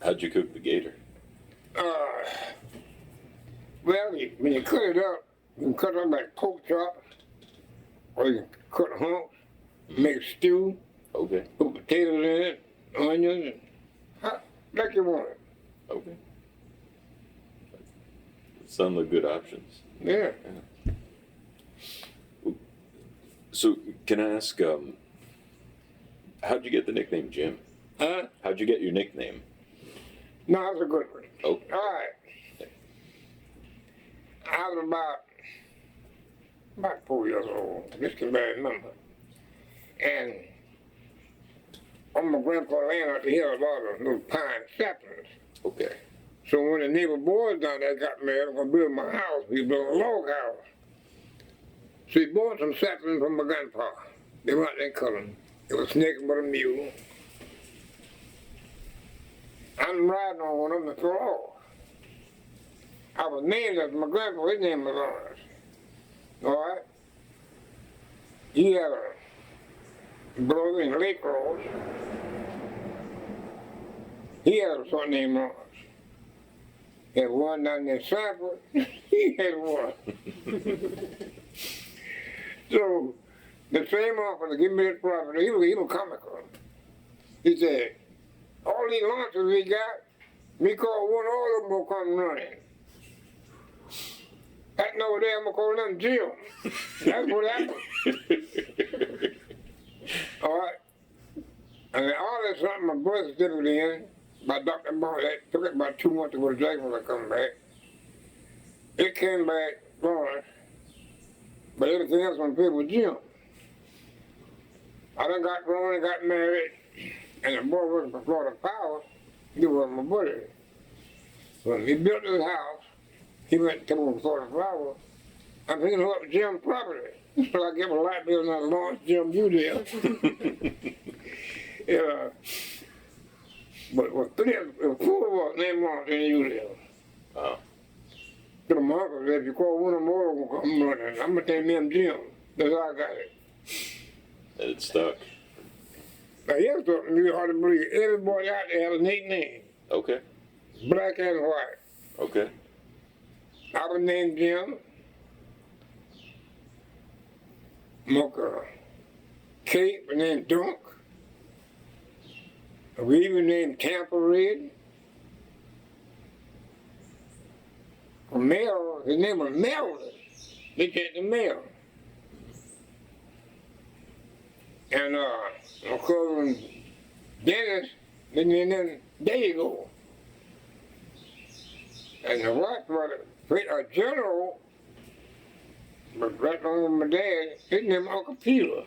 How'd you cook the gator? Well, when you cut it up, you can cut it up like pork chops, or you can cut humps, make a stew, Okay. put potatoes in it, onions, and like you want it. Okay. Sound like good options. Yeah. So, can I ask, how'd you get the nickname Jim? Huh? How'd you get your nickname? No, that's a good one. Oh. All right. I was about 4 years old. Just can barely remember. And on my grandpa's land out here, a lot of little pine saplings. Okay. So when the neighbor boys down there got married, I'm gonna build my house. We built a log house. So he bought some saplings from my grandpa. They were out there cutting. It was snaking with a mule. I'm riding on one of them and fell off. I was named after my grandpa. His name was Lawrence. All right? He had a brother in Lake Rose. He had a son named Lawrence. He had one down there in Sanford. He had one. So the same offer to give me this property, he was comical. He said, all these launches we got, we call one, all of them will come running. That over there, I'm gonna call them Jim. That's what happened. All right. And then all that something my brother did it in, by Dr. Ball, that took it about 2 months to go to Jacksonville to come back. It came back Lawrence, but everything else on paper was Jim. I done got grown and got married, And the boy working for Florida Power, he was my buddy. When he built his house, he went to Florida Power. I'm picking up Jim property. So I give a light bill and I launched Jim Udell. Yeah. But four of us named Lawrence Udell. Wow. To my uncle, if you call one or more, I'm running. I'm going to name him Jim. That's how I got it. And it stuck. Now, here's something you hard to believe. Everybody out there has a nickname. Okay. Black and white. Okay. I was named Jim. Mocha. Kate was named Dunk. We even named Tampa Red. Mel, his name was Melvin. They changed the Mel. And my cousin Dennis, then there you go. And the white brother, a general, but right on my dad, his name was Uncle Peter.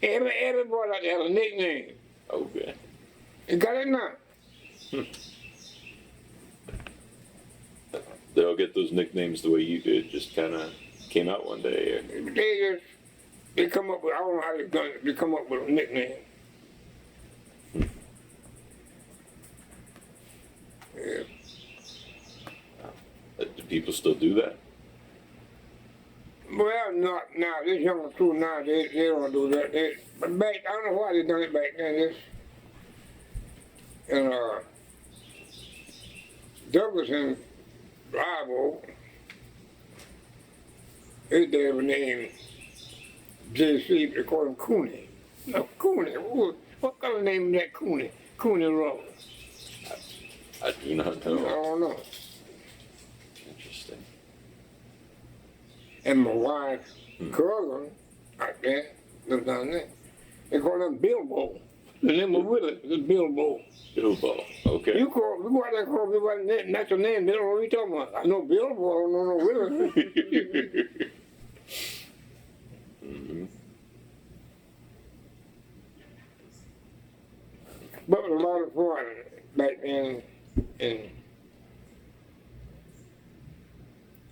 Everybody out there had a nickname. Okay. You got it now? They all get those nicknames the way you did, just kind of came out one day. Or... They come up with, I don't know how they've done it, they come up with a nickname. Yeah. Do people still do that? Well, not now. This younger crew now, they don't do that. But back, I don't know why they done it back then. And Douglas and Bravo, his dad was named JC, they call him Cooney. No, Cooney. What kind of name is that Cooney? Cooney Road. I do not I know. don't know. Interesting. And my wife, cousin, out there, lives down there. They call him Bilbo. The name of Willie is Bilbo. Bilbo. Okay. You go out there and call people that's your name. They don't know what you're talking about. I know Bilbo, I don't know Willie. Mm-hmm. But it was a lot of fun back then. And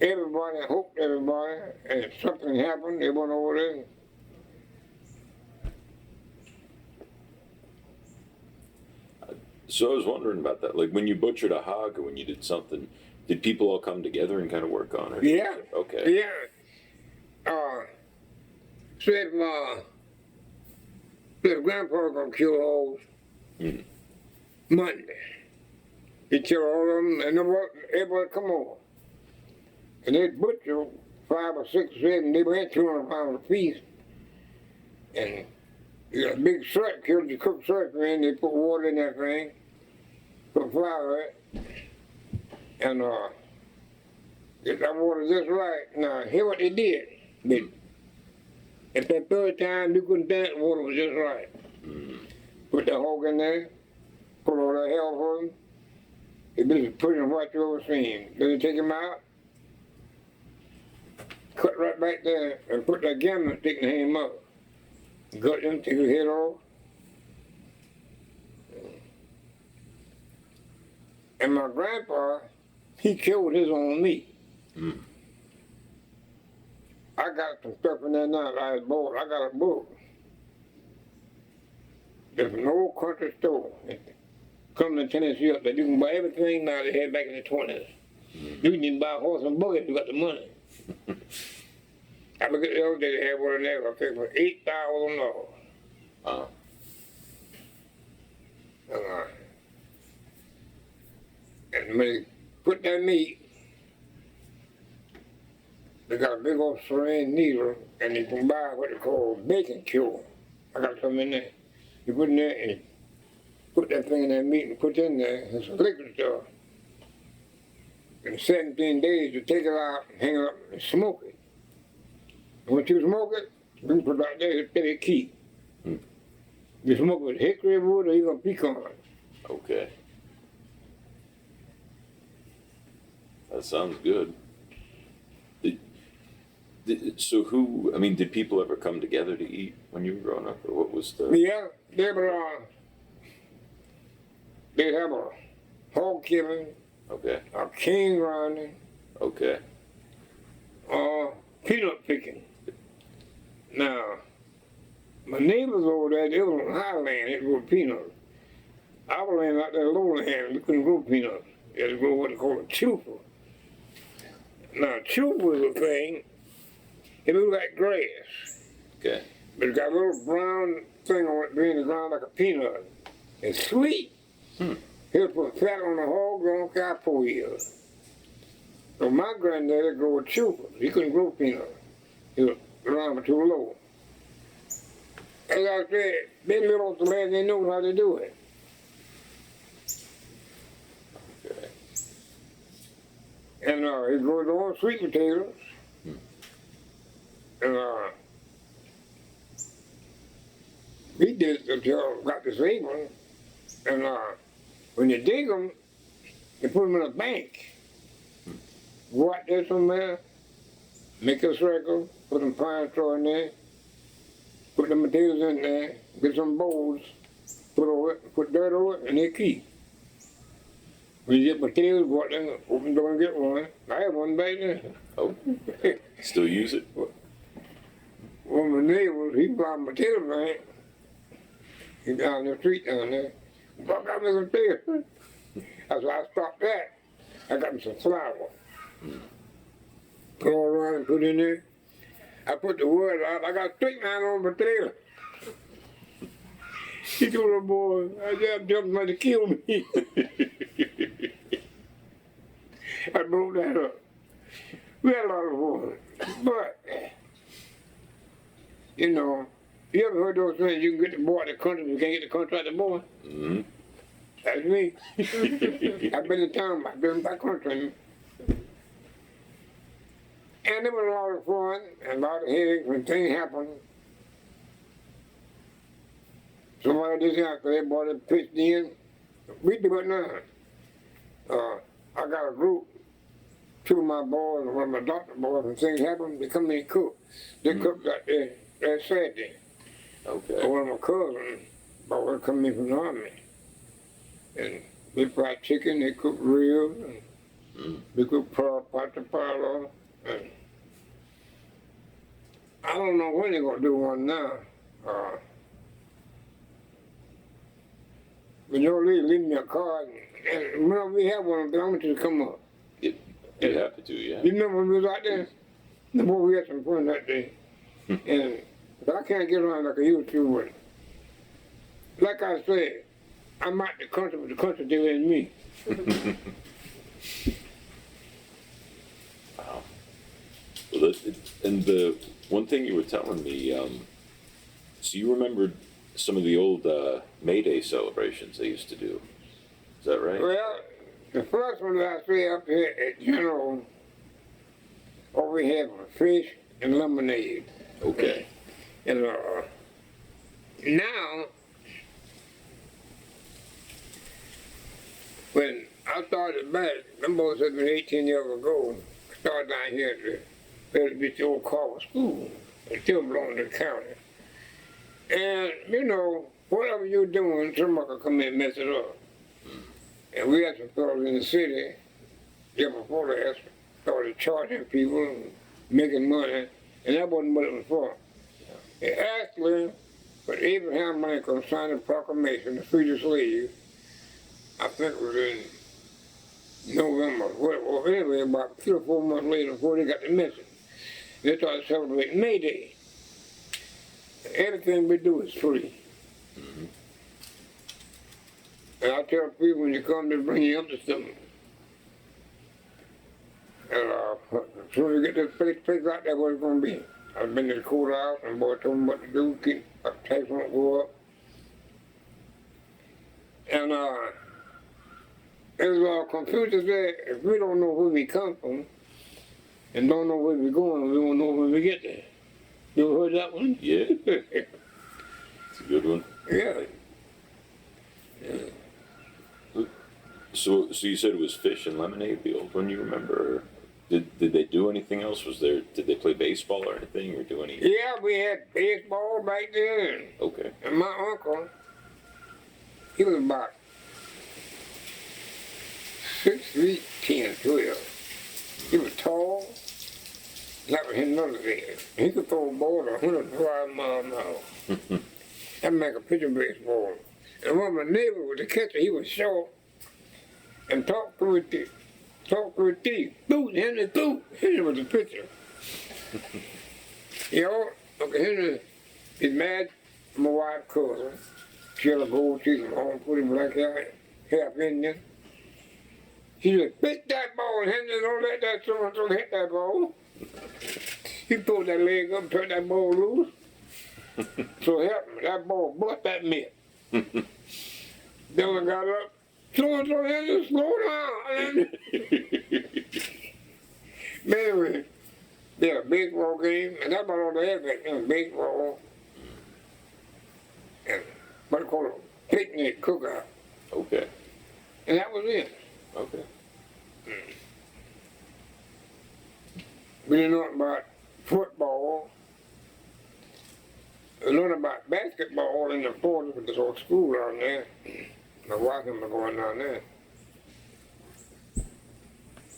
everybody hoped everybody, and if something happened, they went over there. So I was wondering about that. Like when you butchered a hog or when you did something, did people all come together and kind of work on it? Yeah. Okay. Yeah. Said Grandpa gonna kill hogs Monday. He killed all of them, and everybody come over. And they butchered 5 or 6 or 7. They went 200 pounds a piece. And you got a big strike, killed the cooked strike, man. They put water in that thing, put flour in it, and get that water just right. Now, hear what they did. At that third time, you couldn't dance, the water was just right. Put that hog in there, put all that hell for him. They basically put him right you ever seen. Then they take him out, cut right back there, and put that gammon stick in him up. Gut him, take his head off. And my grandpa, he killed his own meat. I got some stuff in there now that I bought. I got a book. There's an old country store. Coming to Tennessee up there. You can buy everything now they had back in the 20s. You can even buy a horse and buggy if you got the money. I look at the other day, they had one in there, I think for $8,000. And when they put that meat, they got a big old syringe needle, and you can buy what they call bacon cure. I got some in there. You put in there and put that thing in that meat and put it in there. It's a liquid stuff. In 17 days, you take it out and hang it up and smoke it. And once you smoke it, you can put it out there, it'll keep. You smoke with hickory wood or even pecan. Okay. That sounds good. So did people ever come together to eat when you were growing up, or what was the? Yeah, They have a hog killing, Okay. a cane grinding, Okay. peanut picking. Now, my neighbors over there, they was on highland, they grew peanuts. Our land out there lowland, we couldn't grow peanuts. You had to grow what they call a chupa. Now, chupa is a thing, it looks like grass. Okay. But it's got a little brown thing on it being the ground like a peanut. It's sweet. He'll put fat on the hog, on cowpoy ears. So my granddaddy grew a chupa. He couldn't grow peanuts. He was around too low. As I said, they live off the land, they know how to do it. Okay. And he grew his own sweet potatoes. And he did it until got disabled. And when you dig them, you put them in a bank. Go out there somewhere, make a circle, put some pine straw in there, put the potatoes in there, get some bowls, put over it, put dirt over it, and they keep. When you get potatoes, go out there, open the door and get one. I have one back there. Oh. Still use it? One of my neighbors, he bought a potato bank. He down the street down there. Walk out with some potatoes. That's why I stopped that. I got him some flour. Put all around and put in there. I put the wood out. I got strychnine on potato. He told the boy, I just jumped trying to kill me. I broke that up. We had a lot of water. But, you know, you ever heard those things, you can get the boy out of the country, you can't get the country out of the boy? Mm-hmm. That's me. I've been in town, I've been back country. And it was a lot of fun and a lot of headaches when things happen. Somebody just after they bought it pitched in. We do it now. I got a group, two of my boys and one of my doctor boys, when things happen, they come in and cook. They cook that Saturday. Okay. One of my cousins, boys come in from the army. And they fry chicken, they cook ribs, and they cook pot de palo. And I don't know when they're going to do one now. But you don't leave me a card. And when we have one, I want you to come up. You have to, yeah. You remember when we was out there? The boy, we had some fun that day. And I can't get around like I used to with it. Like I said, I'm out the country, but the country still in me. Wow. Well, and the one thing you were telling me, so you remembered some of the old May Day celebrations they used to do. Is that right? Well, the first one that I say up here at General, all we have was fish and lemonade. Okay. And now, when I started back, them boys had been 18 years ago, started down here at the Better Beach Old Carver School. It still belonged to the county. And, you know, whatever you're doing, somebody could come in and mess it up. And we had some fellows in the city, just before that, started charging people and making money, and that wasn't what it was for. It actually, when Abraham Lincoln signed a proclamation to free the slaves, I think it was in November, well, anyway, about 3 or 4 months later before they got the message, they started celebrating May Day. Everything we do is free. And I tell people when you come to bring you up to something. And as soon as you get this place out there, what it's going to be. I've been to the courthouse and boy told me what to do, keep tax won't go up. And it was confused there. If we don't know where we come from and don't know where we're going, we won't know when we get there. You ever heard that one? Yeah. It's a good one. Yeah. So you said it was fish and lemonade, the old one you remember? Or did they do anything else? Did they play baseball or anything or do any? Yeah, we had baseball back then. Okay. And my uncle, He was about 6 feet 10, 12. He was tall. That was his another day. He could throw a ball at 105 miles an hour. That make a pitcher baseball. And when my neighbor was the catcher, he was short and talked through his teeth. Talked through his teeth. Boot, Henry, boot. Henry was the pitcher. You know, Uncle Henry is mad at my wife's cousin. She had a gold teeth and home, put him like that, half Indian. He said, pick that ball, Henry, don't let that so-and-so hit that ball. He pulled that leg up, turned that ball loose. So help me, that ball bust that mitt. Then I got up, so-and-so Henry, slow down. Anyway, they had a baseball game, and that's about all they had back then, baseball. And what they call a picnic cookout. Okay. And that was it. Okay. We didn't know about football. We learned about basketball in the 40s with this old school down there. My wife and I going down there.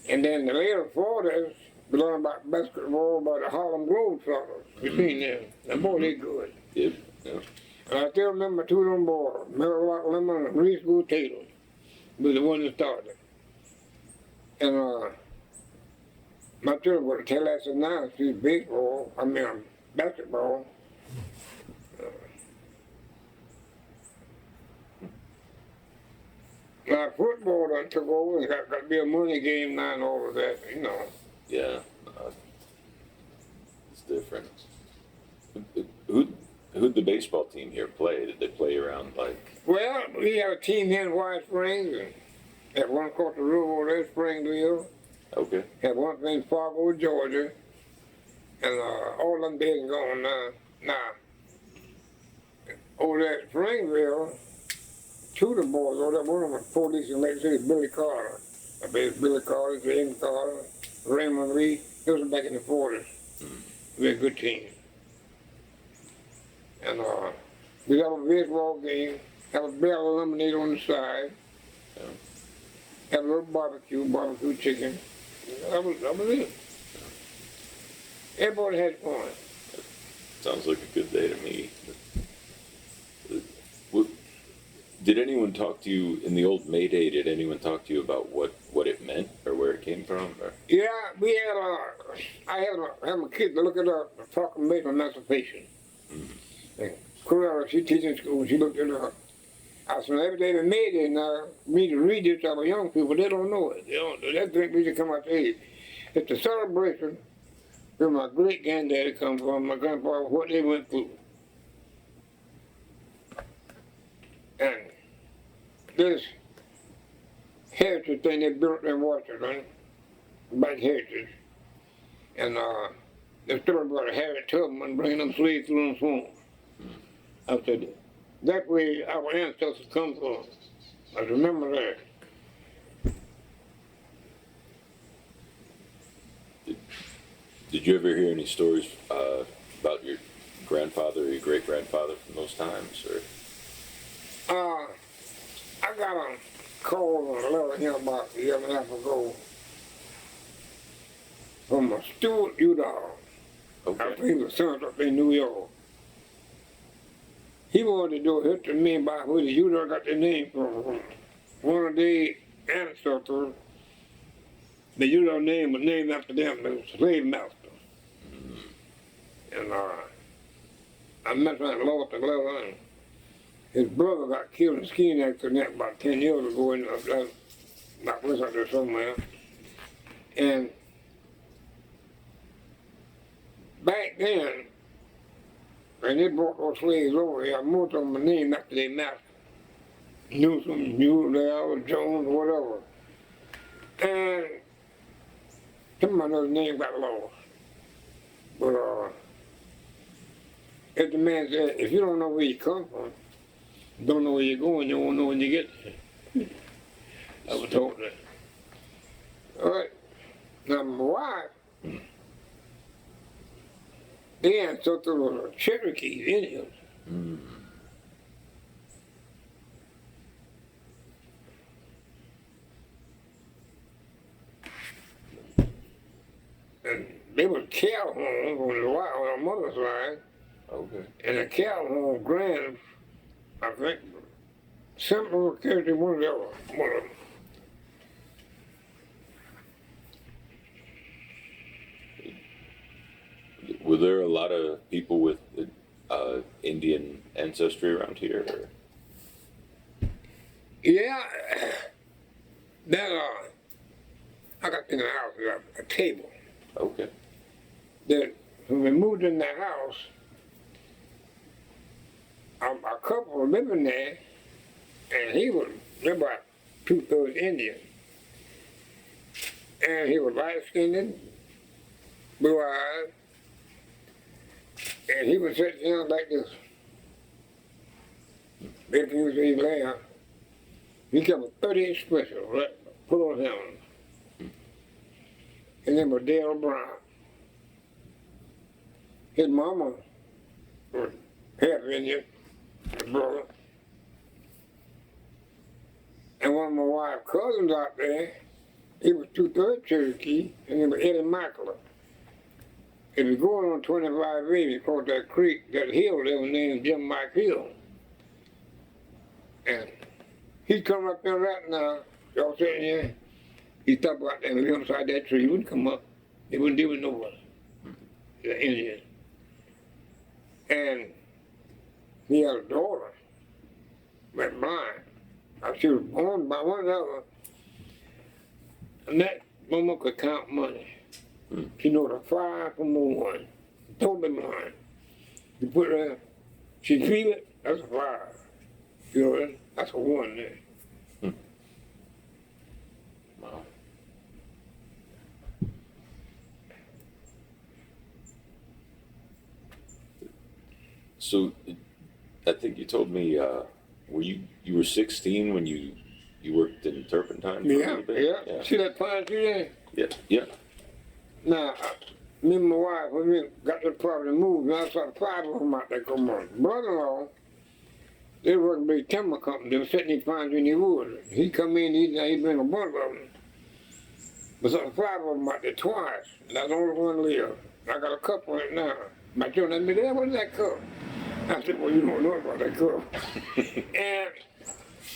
And then the later 40s, we learned about basketball by the Harlem Globetrotters. You seen them. That boy, they good. Yep. Yeah. And I still remember two of them boys, Mary Rock Lemon and Reese Good Taylor, was the one that started. And my children were tell us now, see baseball, basketball. Now football done took over and got to be a money game now and all of that, you know. Yeah. It's different. Who'd the baseball team here play? Did they play around like? Well, we have a team here in White Springs and had one across the river over there, Springville. Okay. Had one in Fargo, Georgia. And all them days gone now. Now, over there at Springville, two of the boys over there, one of them was police in Lake City, Billy Carter. I bet Billy Carter, James Carter, Raymond Lee. Those was back in the 40s. We had a good team. And we have a baseball game, have a barrel of lemonade on the side, have a little barbecue chicken. That was it. Everybody had fun. Sounds like a good day to me. Did anyone talk to you in the old Mayday? Did anyone talk to you about what it meant or where it came from? Or? Yeah, we had I had my kid to look it up, the Proclamation of Emancipation. And Corella, she teaching school, she looked it up. I said, every day they made it now, me to read this to our young people, they don't know it. They don't, that drink needs to come out to age. It's a celebration where my great granddaddy come from, my grandpa, what they went through. And this heritage thing they built in Washington, back heritage, and they still about Harry Tubman bringing them slaves through the swamp. I said, that way our ancestors come from. I remember that. Did you ever hear any stories about your grandfather or your great-grandfather from those times? Or? I got a call on a letter here about a year and a half ago from a Stuart Udell. Okay. I think he was sent up in New York. He wanted to do a history of me about where the Udell got their name from. One of the ancestors, the Udell name was named after them, the slave master. And I met my Lord the Glover, and his brother got killed in a skiing accident about 10 years ago in not west out there somewhere. And back then, when they brought those slaves over here, most of them were named after their master. Newsom, Udell, Jones, whatever. And some of those names got lost. But as the man said, if you don't know where you come from, don't know where you're going, you won't know when you get there. I was told that. All right. Now my wife, the ancestor was Cherokees, Indians. they was cow homes on the wild on our mother's side, Okay. and the cow home grand, I think, Central County, one of them. Were there a lot of people with Indian ancestry around here? Or? Yeah, that I got in the house a table. Okay. That when we moved in that house, a couple was living there, and he was about 2/3 Indian, and he was light skinned, blue eyes, and he would sit down like this. If he was in his laugh, he kept a 30-inch special right, put on him. His name was Deborah Brown. His mama was half Indian, the brother. And one of my wife's cousins out there, he was 2/3 Cherokee, and he was Eddie Michael. If you're going on 2580 across that creek, that hill there was named Jim Mike Hill. And he'd come up there right now, y'all sitting here, he'd stop out there and live inside that tree. He wouldn't come up. He wouldn't deal with nobody. The Indian. And he had a daughter, went blind. She was born by one another. And that mama could count money. She know the 5 from the 1. Totally blind. You put her, she feel it, that's a 5. You know that? That's a 1 there. Wow. So, I think you told me, were you were 16 when you worked in turpentine for a Yeah, little bit? yeah. See that pine tree there? Yeah. Yeah. Now, me and my wife, when we got the property moved, and I saw 5 of them out there come on. Brother-in-law, they worked at a big timber company. They were setting these pines in the woods. He come in, he bring a bunch of them. But saw 5 of them out there twice, and that's the only one live. I got a cup on it now. My children asked me, Dad, what is that cup? I said, well, you don't know about that cup. And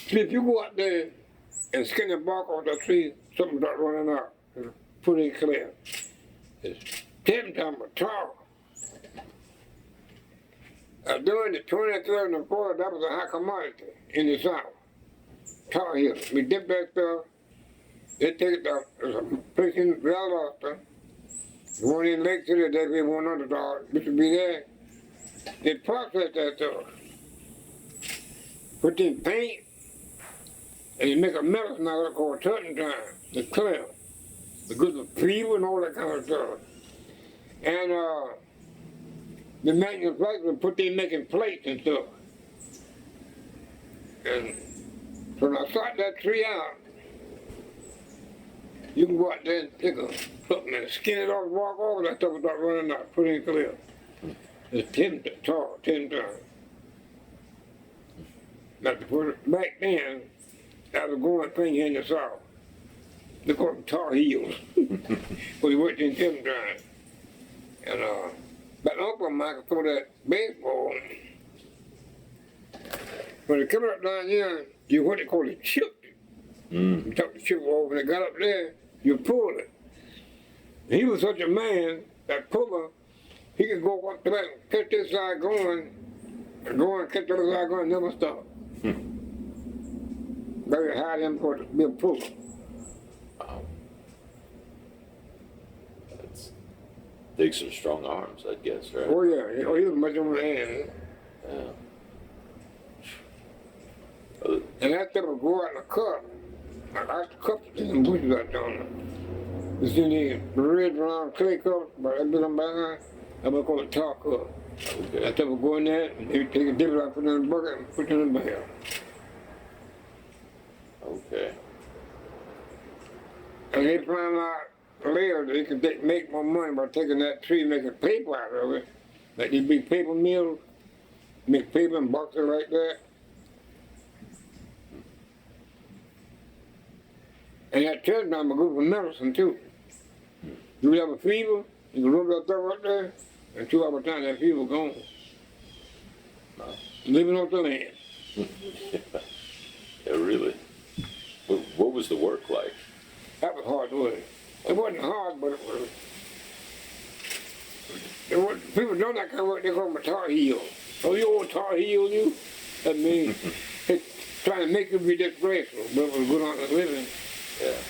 see, if you go out there and skin the bark off the tree, something start running out. Put it clear. It's 10 times tall. During the 20th, 30th, and 40th, that was a high commodity in the South. Tar heel. We dip that stuff. They take it down. There's a place in Valdosta. One in Lake City, they pay $100. Which would be there. They process that stuff. Put in paint, and you make a medicine out of it called turpentine. It's clear. Because of fever and all that kind of stuff. And the manufacturer put them making plates and stuff. And so when I shot that tree out, you can go out there and take something and skin it off, walk over, that stuff will start running out, put in clear. It's 10 tall, 10 times. Now, back then, that was a going thing here in the South. They call them tar heels. But he worked in turpentine. And but Uncle Mike could throw that baseball. When they come up down here, you what they call it chipped. You took the chip off, and they got up there, you pulled it. And he was such a man, that puller, he could go up to that and catch this side going, and go and catch the other side going, and never stop. They hired him for to be a puller. Wow. Takes some strong arms, I guess, right? Oh yeah, he was much on the hand. Yeah. And that stuff would go out in a cup. I got the cups in the bushes out there. It's in the red round clay cup, but I built them behind. I would call it tar cup. Okay. That stuff would go in there, and they would take a dip out, put it in the bucket, and put it in the barrel. Okay. And they found out later that they could make more money by taking that tree and making paper out of it. Like these big paper mills, make paper and boxes like that. And that turpentine was good for medicine too. You have a fever, You can rub that stuff up there, and 2 hours time that fever gone. Living off the land. Yeah, really. What was the work like? That was hard work. It wasn't hard, but it was people don't that kind of work, they call them a tar heel. Oh, you old tar heel, you? That means it's trying to make you be disgraceful, but it was good on the living. Yeah.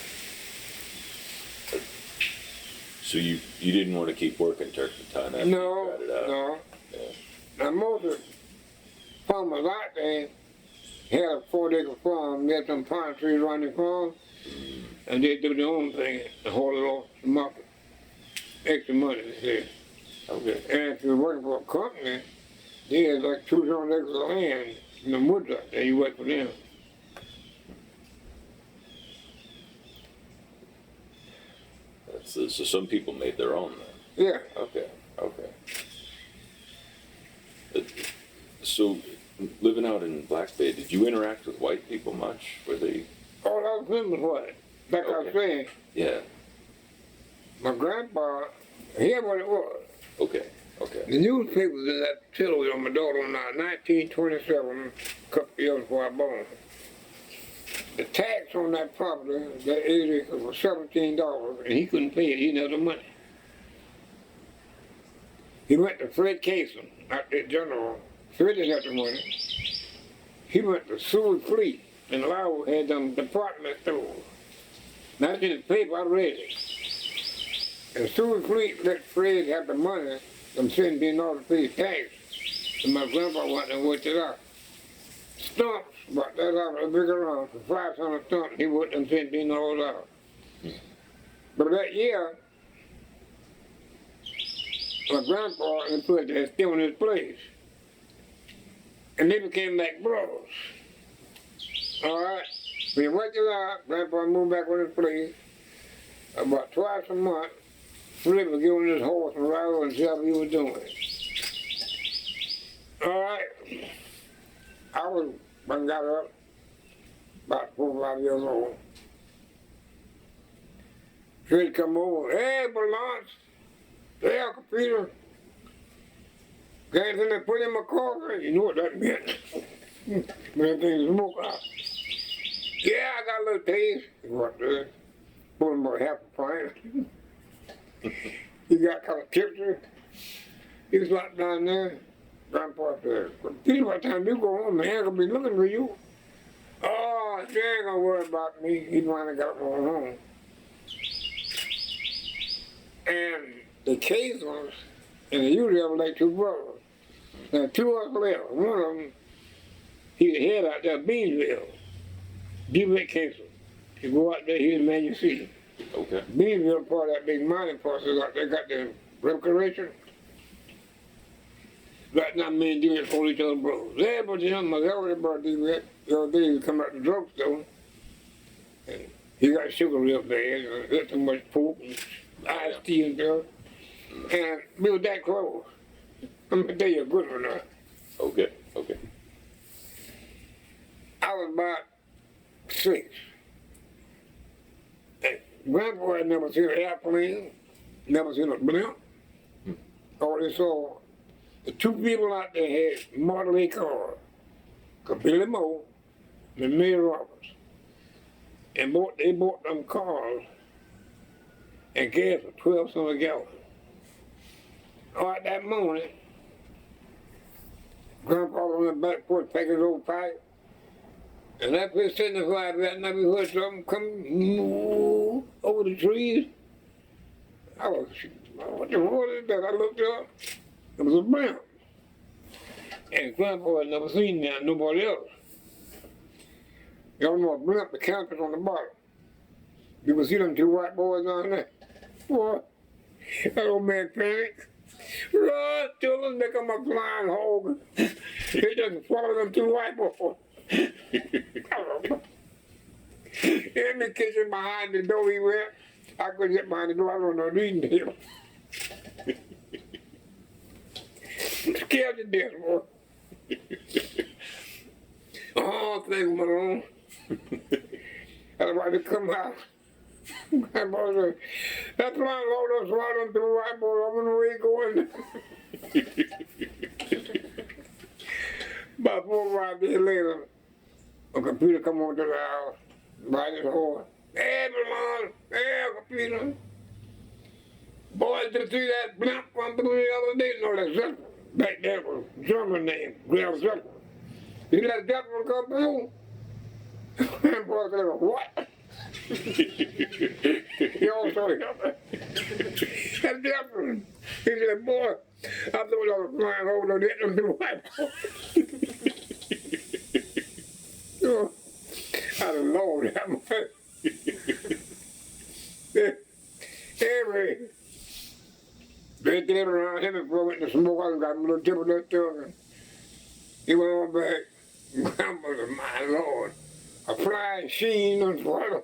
So you didn't want to keep working turkey time after you got it out? No. Yeah. Now most of the farmers out there had a 4-acre farm, they had some pine trees around the farm, and they do their own thing and haul it off the market. Extra money, they said. Okay. And if you're working for a company, they had like 200 acres of land in the woods out there, you work for them. So some people made their own then? Yeah. Okay. So living out in Black Bay, did you interact with white people much? Were they? All I was doing was what? Like I was saying, Yeah. my grandpa, here's what it was. Okay. The newspapers in that tiller on my daughter on 1927, a couple of years before I was born. The tax on that property, that 8 acres, was $17, and he couldn't pay it. He didn't have the money. He went to Fred Casey, out there general. Fred didn't have the money. He went to Seward Fleet, and Lowell had them department stores. Now it's in the paper, I read it. And Seward Fleet let Fred have the money, them $17 to pay tax. And my grandpa went and worked it out. Stumps, but that's how a big around for 500 stumps, he worked them $17 out. But that year, my grandpa and put that still in his place. And they became like bros. All right. We worked it out, grandpa moved back on his place. About twice a month, Fred would get on his horse and ride over and see how he was doing. All right. When I got up, about 4 or 5 years old. Fred come over, hey, Lawrence, hey, Uncle Peter. Guys in there put in my coffee, you know what that meant. When that thing smoke out. Yeah, I got a little taste. What, put him about half a pint. He got kind of tipsy. He was locked down there. Grandpa said, Peter, by the time you go home, man, I'm gonna be looking for you. Oh, she ain't gonna worry about me. He finally got going home. And the Casons and the Udell were like 2 brothers. Now 2 of us left. One of them, he was head out there, Gainesville. D.B. Casey. You go out there, he's the man you see. Okay. Gainesville part of that big mining process out there, got the recreation. Right now, me and D.B. call each other brothers. Everybody else, my elder brother D.B. the other day, he come out the drugstore. And he got sugar real bad, and ate too much pork and iced tea and stuff. And we were that close. I'm gonna tell you a good one now. Okay. I was about 6. And Grandpa had never seen an airplane, never seen a blimp. All they saw, the 2 people out there had Model A cars, Billy Moe and May Roberts. And they bought them cars and gas for 12 cents a gallon. All right, that morning, Grandpa on the back porch packing his old pipe. And that fish sitting there fly that night, we heard something come over the trees. I was, what the world is that? I looked up, it was a blimp. And Grandpa had never seen that, nobody else. Y'all know a blimp, the counter's on the bottom. You can see them 2 white boys on there. Boy, that old man panicked. Run, children, they come a flying hog. He just swallowed them 2 white boys. In the kitchen behind the door he went. I couldn't get behind the door, I don't know reading to him. Scared to death, boy. Oh, things went on. Everybody come out. Grandpa said, that flying road was swallowing through white boy. I don't know where he going. About 4 or 5 days later, a computer come on to the house, by his horse. Hey, Belon, hey, computer. Boy, did you see that blimp from the other day? No, that's Zeppelin. Back there was German name, Graham Zeppelin. You let Zeppelin come through? Grandpa said, what? He also helped me. That's Zeppelin. He said, boy, I thought I was flying over there and do white boy. Oh, I don't know that much. Anyway, they came around him before I went to smoke. I got a little tip of that tongue. He went on back. Grandpa said, my Lord, a flying sheen on swallow.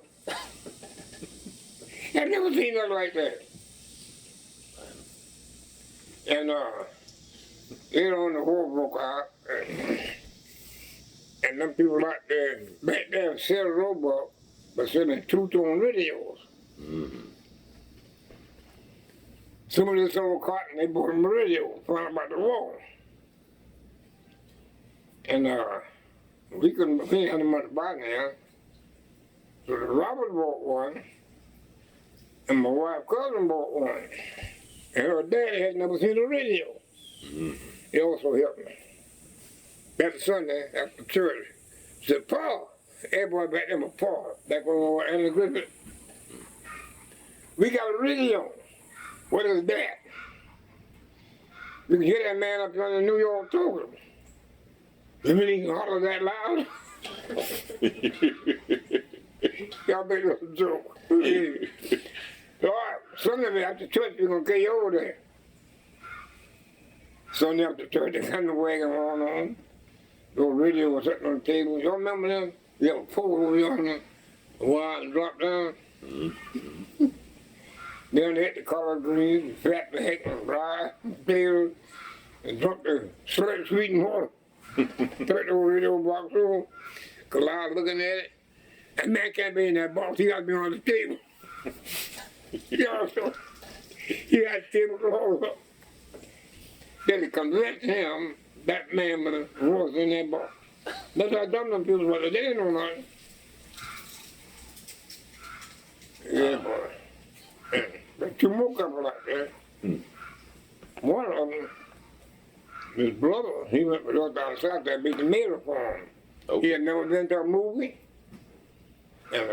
I've never seen nothing like that. And later on the war broke out. And them people out there, back there, sell robots, but selling two-tone radios. Mm-hmm. Somebody sold cotton, they bought them a radio, found about the war. And we couldn't pay how much to buy now. So the Robert bought one, and my wife's cousin bought one. And her daddy had never seen a radio. Mm-hmm. He also helped me. That Sunday after church, said, Paul, everybody back there was Paul, back when we were Anna Griffith. We got a radio. What is that? You can hear that man up there in New York talking. You mean he can holler that loud? Y'all think that's a joke. All right, Sunday after church, we're going to get you over there. Sunday after church, they got the wagon on. The radio was sitting on the table. Y'all remember them? You have a pole over there on the wire and drop down. Mm-hmm. Then they hit the collard greens, fat back, and rye, and pears, and drunk the sweet and water. Took the radio box over. Collide looking at it. That man can't be in that box. He got to be on the table. Yeah, so he got the table closed up. Then it convinced him that man was in that box. That's how dumb them people were. They didn't know nothing. Yeah, boy. There's 2 more couples out there. One of them, his brother, he went with us down south there, beat the mirror for him. Oh. He had never been to a movie. And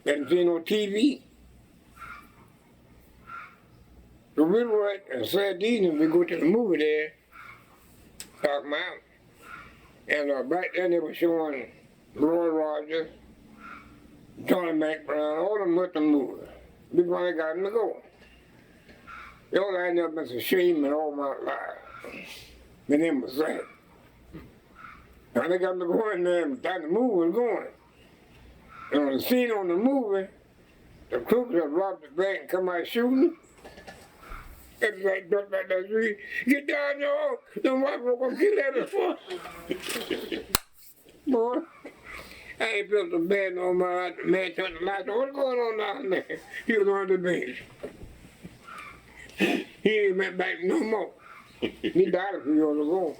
hadn't seen no TV. So we went and Saturday we go to the movie there, South Mountain. And back then they were showing Roy Rogers, Johnny McBrown, all of them with the movie. We finally got them to go. The only I never been so ashamed in all my life. My name was Zach. And they got me to go in there and the movie was going. And on the scene on the movie, the crooks had robbed the bank and come out shooting. And like duck back that street, get down, y'all. Them white folk gonna kill everyone. Boy, I ain't felt so bad no more. The man turned the lights on. What's going on down there? He was on the bench. He ain't went back no more. He died a few years ago.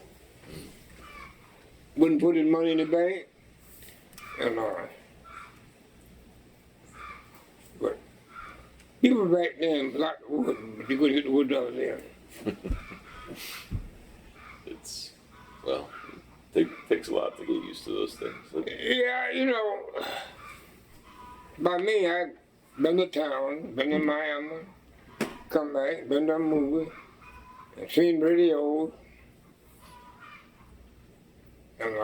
Wouldn't put his money in the bank. And but people back then like the wood, but you couldn't get the wood out of there. It's, well, it takes a lot to get used to those things. Yeah, you know, by me, I've been to town, been to Miami, come back, been to a movie, and seen videos. And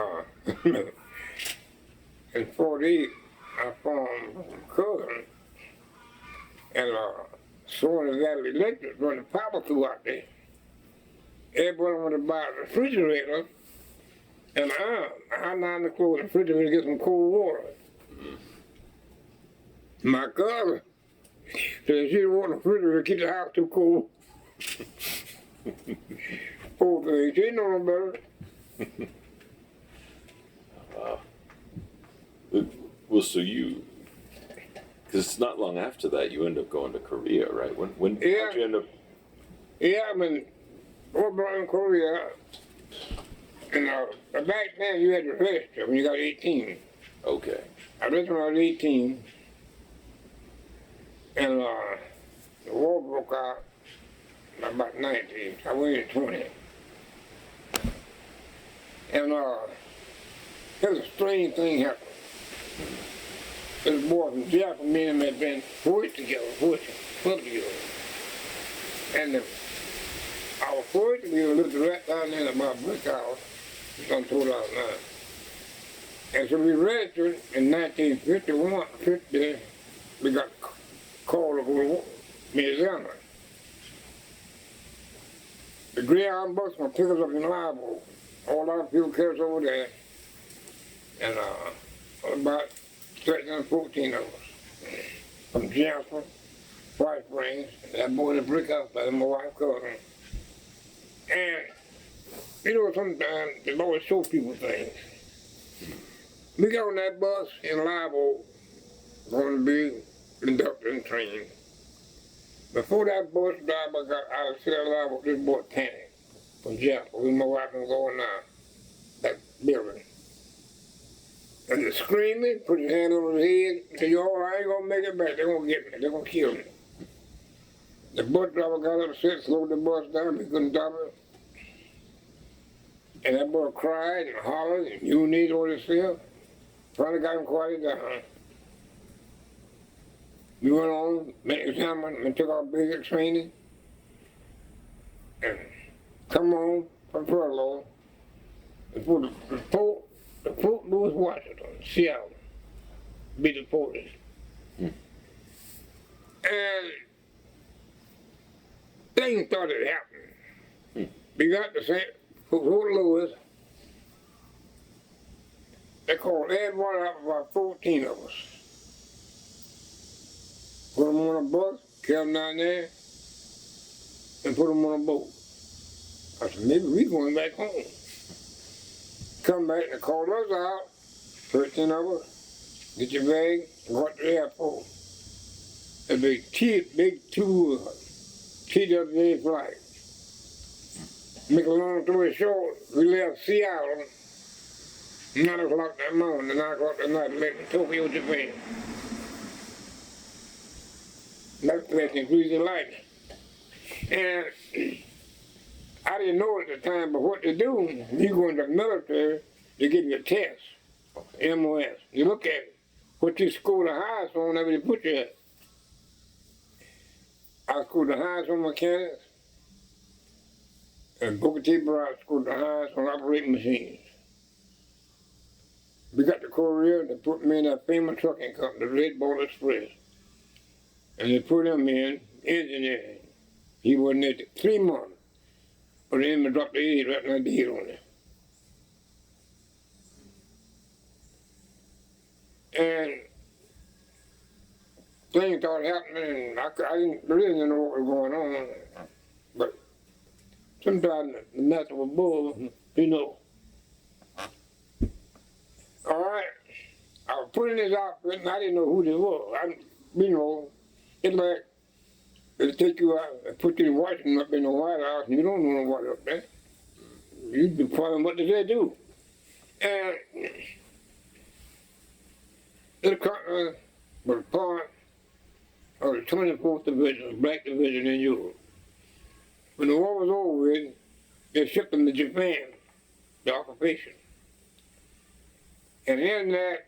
in 48, I formed a cousin, and Swan Valley Electric run the power through out there. Everybody wanted to buy a refrigerator, and I now to close the refrigerator to get some cold water. My cousin said she didn't want the refrigerator to keep the house too cold. Poor thing, she didn't know no better. Well, so you Because it's not long after that you end up going to Korea, right? When Yeah. how'd you end up? Yeah, I mean, over in Korea, and back then you had to register when you got 18. Okay. I registered when I was 18, and the war broke out about 19. I went at 20. And there's a strange thing happened. This boy from jail and me and him had been worked together, clubbed together. And I was worked together, lived right down there in my brick house. It's on 2009. And so we registered in 1951, 50, we got called to go to Louisiana. The Greyhound bus will pick us up in Live. All our people carried us over there. And about 13 or 14 of us. From Jasper, White Springs, that boy in the brick house by my wife cousin. And you know, sometimes the Lord show people things. We got on that bus in Live Oak, going to be inducted and trained. Before that bus driver got out of Live Oak, this boy panicked from Jasper. We my wife and going now, that building. And he's screaming, put his hand on his head, said, yo, I ain't gonna make it back, they're gonna get me, they're gonna kill me. The bus driver got upset, slowed the bus down, he couldn't stop it. And that boy cried and hollered and urinated on himself. Finally got him quieted down. We went on, met examined, and took our basic training. And come home from furlough. And put the Fort Lewis, Washington, Seattle, be deported. And things started happening. We got to St. Fort Lewis. They called everyone out, about 14 of us. Put them on a bus, carried them down there, and put them on a boat. I said, maybe we going back home. Come back and called us out, 13 of us, get your bag, and go to the airport. A big two TWA flight. Make a long story short, we left Seattle 9 o'clock that morning, 9 o'clock that night, left in Tokyo, Japan. That place in freezing lightning. And I didn't know at the time, but what to do, you go into the military, they give you a test, MOS. You look at it, what you score the highest on, whenever they put you at. I scored the highest on mechanics, and Booker T. Brown scored the highest on operating machines. We got to Korea, they put me in that famous trucking company, the Red Ball Express. And they put him in engineering. He wasn't there 3 months. But then they dropped the age right now, the heat on him. And things started happening, and I really didn't know what was going on. But sometimes the master was bull, you know. All right, I was putting this outfit, and I didn't know who they were. You know, it's like they take you out and put you in Washington up in the White House, and you don't know what up there. You be following what they do. And the company was part of the 24th Division, Black Division in Europe. When the war was over with, they shipped them to Japan, the occupation. And in that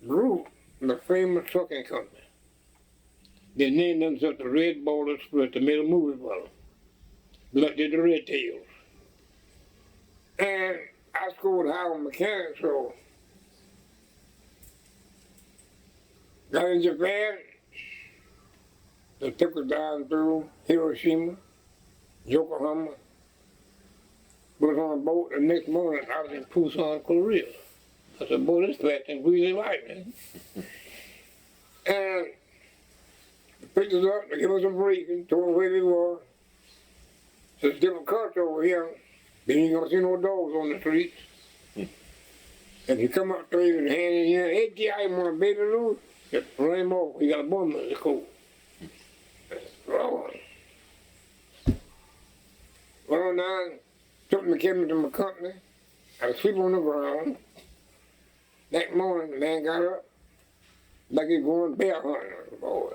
group, the famous trucking company, they named themselves the Red Ball Express. They made a movie about them. Like did the Red Tails. And I scored high on mechanics, so got in Japan. They took us down through Hiroshima, Yokohama. We was on a boat, the next morning I was in Busan, Korea. I said, boy, this flat thing really lightning. And they picked us up, they gave us a briefing, told us where we were. Said, it's different culture over here. Then you ain't gonna see no dogs on the streets. And you come up to you and hand in here, hey, G, I want a baby loose. Just ran him over. He got a bomb in the coat. Lord. Well, now, took me, carried me to my company. I was asleep on the ground. That morning, the man got up, like he's going bear hunting, boy.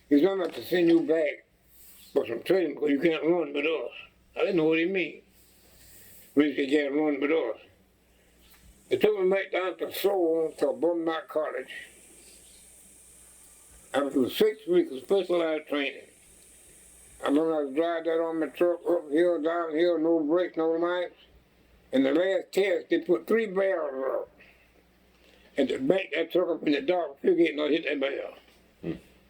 He's going to have to send you back for some training because you can't run with us. I didn't know what he mean. We said, you can't run with us. They took me back down to Seoul, to Beaumont College. I was through 6 weeks of specialized training. I learned how to drive that on my truck, uphill, downhill, no brakes, no lights. In the last test, they put 3 barrels up. And to back that truck up in the dark, Pugh Hall hit that barrel.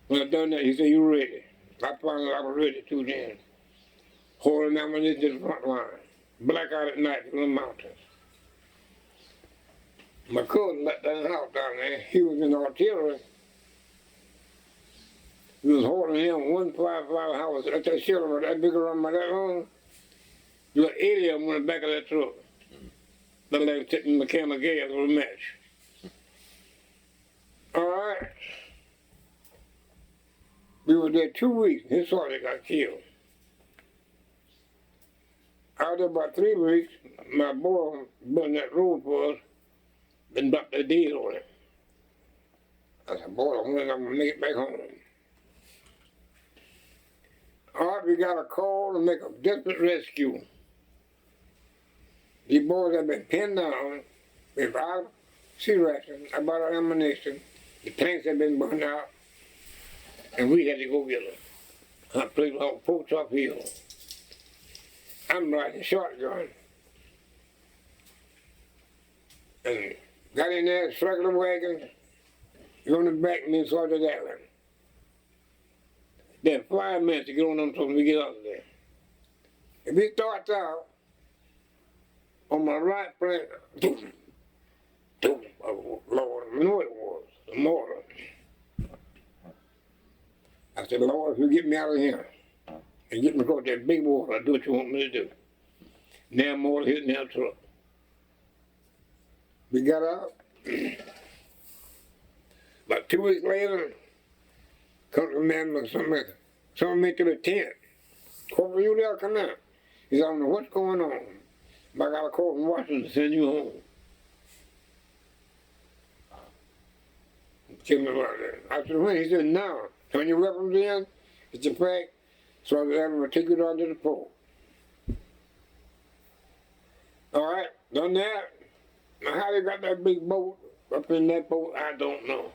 When I done that, he said, you ready? I found out I was ready too then. Holding ammunition to the front line. Blackout at night in the mountains. My cousin left that house down there. He was in artillery. He was holding him 155 hours at that shelter, that big around by that long. There was 80 of them in the back of that truck. Looked like sitting in the can of gas with a match. All right. We were there 2 weeks. His sergeant got killed. After about 3 weeks, my boy built that road for us, then dropped the deal on it. I said, boy, I'm gonna make it back home. All right, we got a call to make a desperate rescue. These boys have been pinned down without sea ration, about our ammunition. The tanks have been burned out, and we had to go get them. I played on Proctor Hill. I'm riding shotgun. And got in there, circled the wagon, on the back, and then Sergeant Allen. Then 5 minutes to get on them so we get out of there. If it starts out, on my right flank, oh Lord, I know it was, the mortar. I said, Lord, if you get me out of here and get me across that big water, I'll do what you want me to do. Now mortar hitting that truck. We got out. About 2 weeks later, come to man with someone made to the tent. Corporal Udell come out. He said, I don't know what's going on. But I got a call from Washington to send you home. Tell me about that. I said, when? He said, now. Turn your weapons in, get your pack, so that I'm going to take you down to the port. All right, done that. Now how they got that big boat up in that boat, I don't know.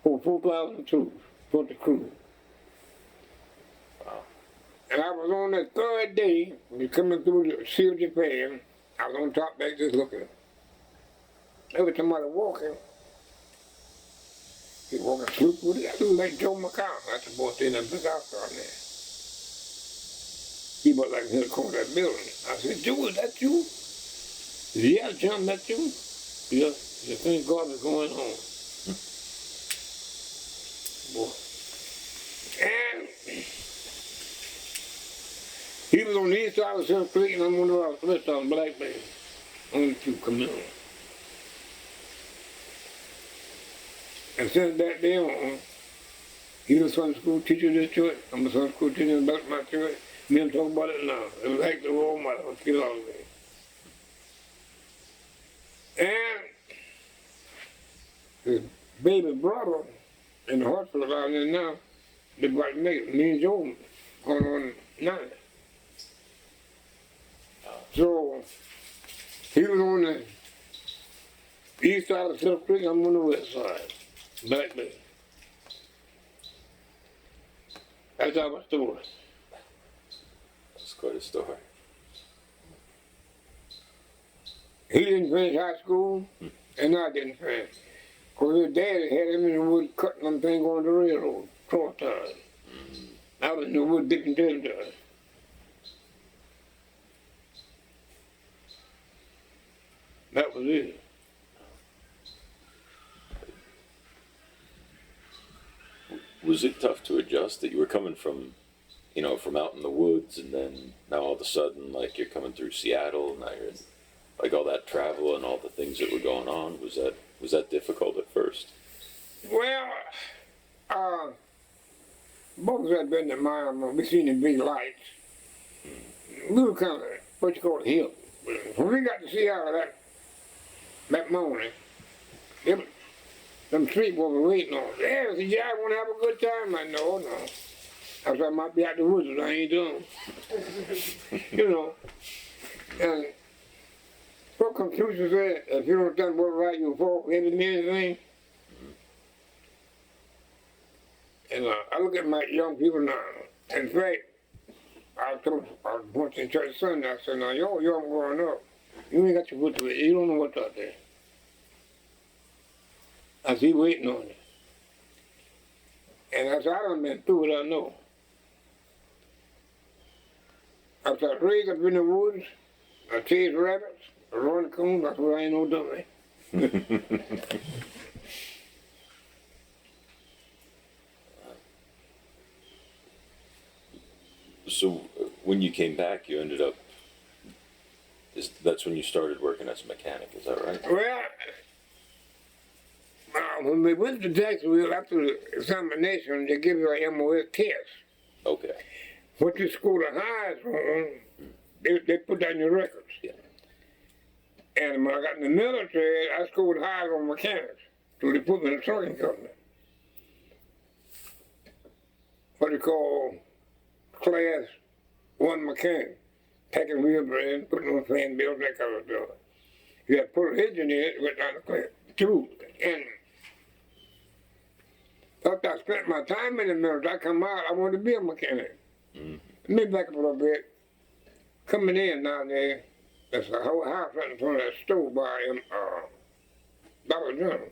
For 4,000 troops for the crew. Wow. And I was on that 3rd day, we coming through the Sea of Japan, I was on top back just looking. Every time I was walking, he walking sloop with it. I looked like Joe McCown. That's the boy in that big house down there. He was like in the corner of that building. I said, Joe, is that you? He said, yeah, John, that's you. Yeah, the thank God is going home. Boy. And he was on the east side of Silver Creek, and I'm on the west side of Black Man. Only 2 coming on. And since that day on, he was a Sunday school teacher in this church. I'm a Sunday school teacher in my church. Me and talk about it now. It was like the role model. Let's get out of there. And his baby brother in the hospital down there now, they're about to make it. Me and Joe going on 9. So he was on the east side of Silver Creek, I'm on the west side. Black man. That's our story. That's quite a story. He didn't finish high school, and I didn't finish. Because his daddy had him in the woods cutting them things on the railroad, cross ties. I was in the woods dipping territory. That was it. Was it tough to adjust that you were coming from, from out in the woods, and then now all of a sudden, like, you're coming through Seattle, now you're in, like, all that travel and all the things that were going on? Was that difficult at first? Well, both of us had been to mine when we seen the big lights. We were kind of, what you call it, hill. When we got to see out of that morning, them street boys were waiting on us. Yeah, I said, yeah, I want to have a good time. I know, no. I said, I might be out the woods, I ain't doing. You know. And what Confucius said, if you don't done what's right, you'll fall for every man's thing. And I look at my young people now. In fact, I was once in church Sunday, I said, now y'all young growing up, you ain't got your foot to it, you don't know what's out there. I see waiting on you. And I said, I done been through what I know. I said, raised up in the woods, I chased rabbits, I run coons, that's what I ain't no dummy. So when you came back, you ended up, that's when you started working as a mechanic, is that right? Well, when we went to Jacksonville after the examination, they give you an MOS test. Okay. What you scored the highest on, they put that in your records. Yeah. And when I got in the military, I scored highest on mechanics. So they put me in a trucking company. What they call class 1 mechanic. Packing wheelbarrows, putting on fan bills, that kind of stuff. You had to put an engine in it, went down the class 2. And after I spent my time in the military, I come out, I wanted to be a mechanic. Let me back up a little bit. Coming in down there, there's a whole house right in front of that store by Dollar General.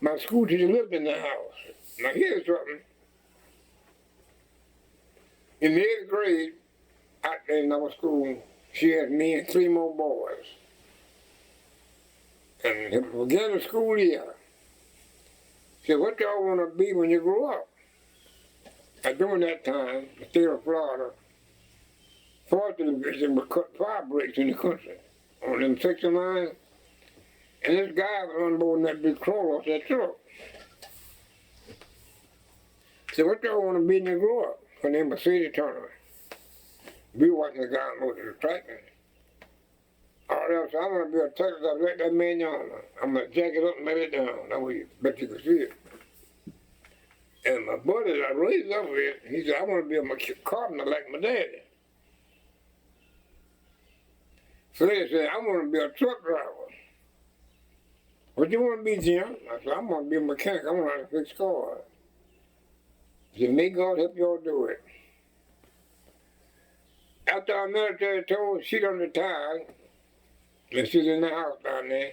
My school teacher lived in the house. Now here's something. In the 8th grade, out there in our school, she had me and 3 more boys. And at the beginning of the school year, she said, what y'all want to be when you grow up? And during that time, the state of Florida, 4th Division would cut fire breaks in the country on them 69. And this guy was on board in that big crawler off that truck. Said, what y'all want to be when you grow up? Her name was Sadie Turner. We watching the guy go to the tractor. All else, I want to be a Texas, I let that man on. I'm going to jack it up and let it down. That way you bet you can see it. And my buddy that I raised up with, he said, I want to be a carpenter like my daddy. So they said, I want to be a truck driver. What you want to be, Jim? I said, I want to be a mechanic. I want to know how to fix cars. He said, may God help y'all do it. After our military told, she done retired, and she's in the house down there.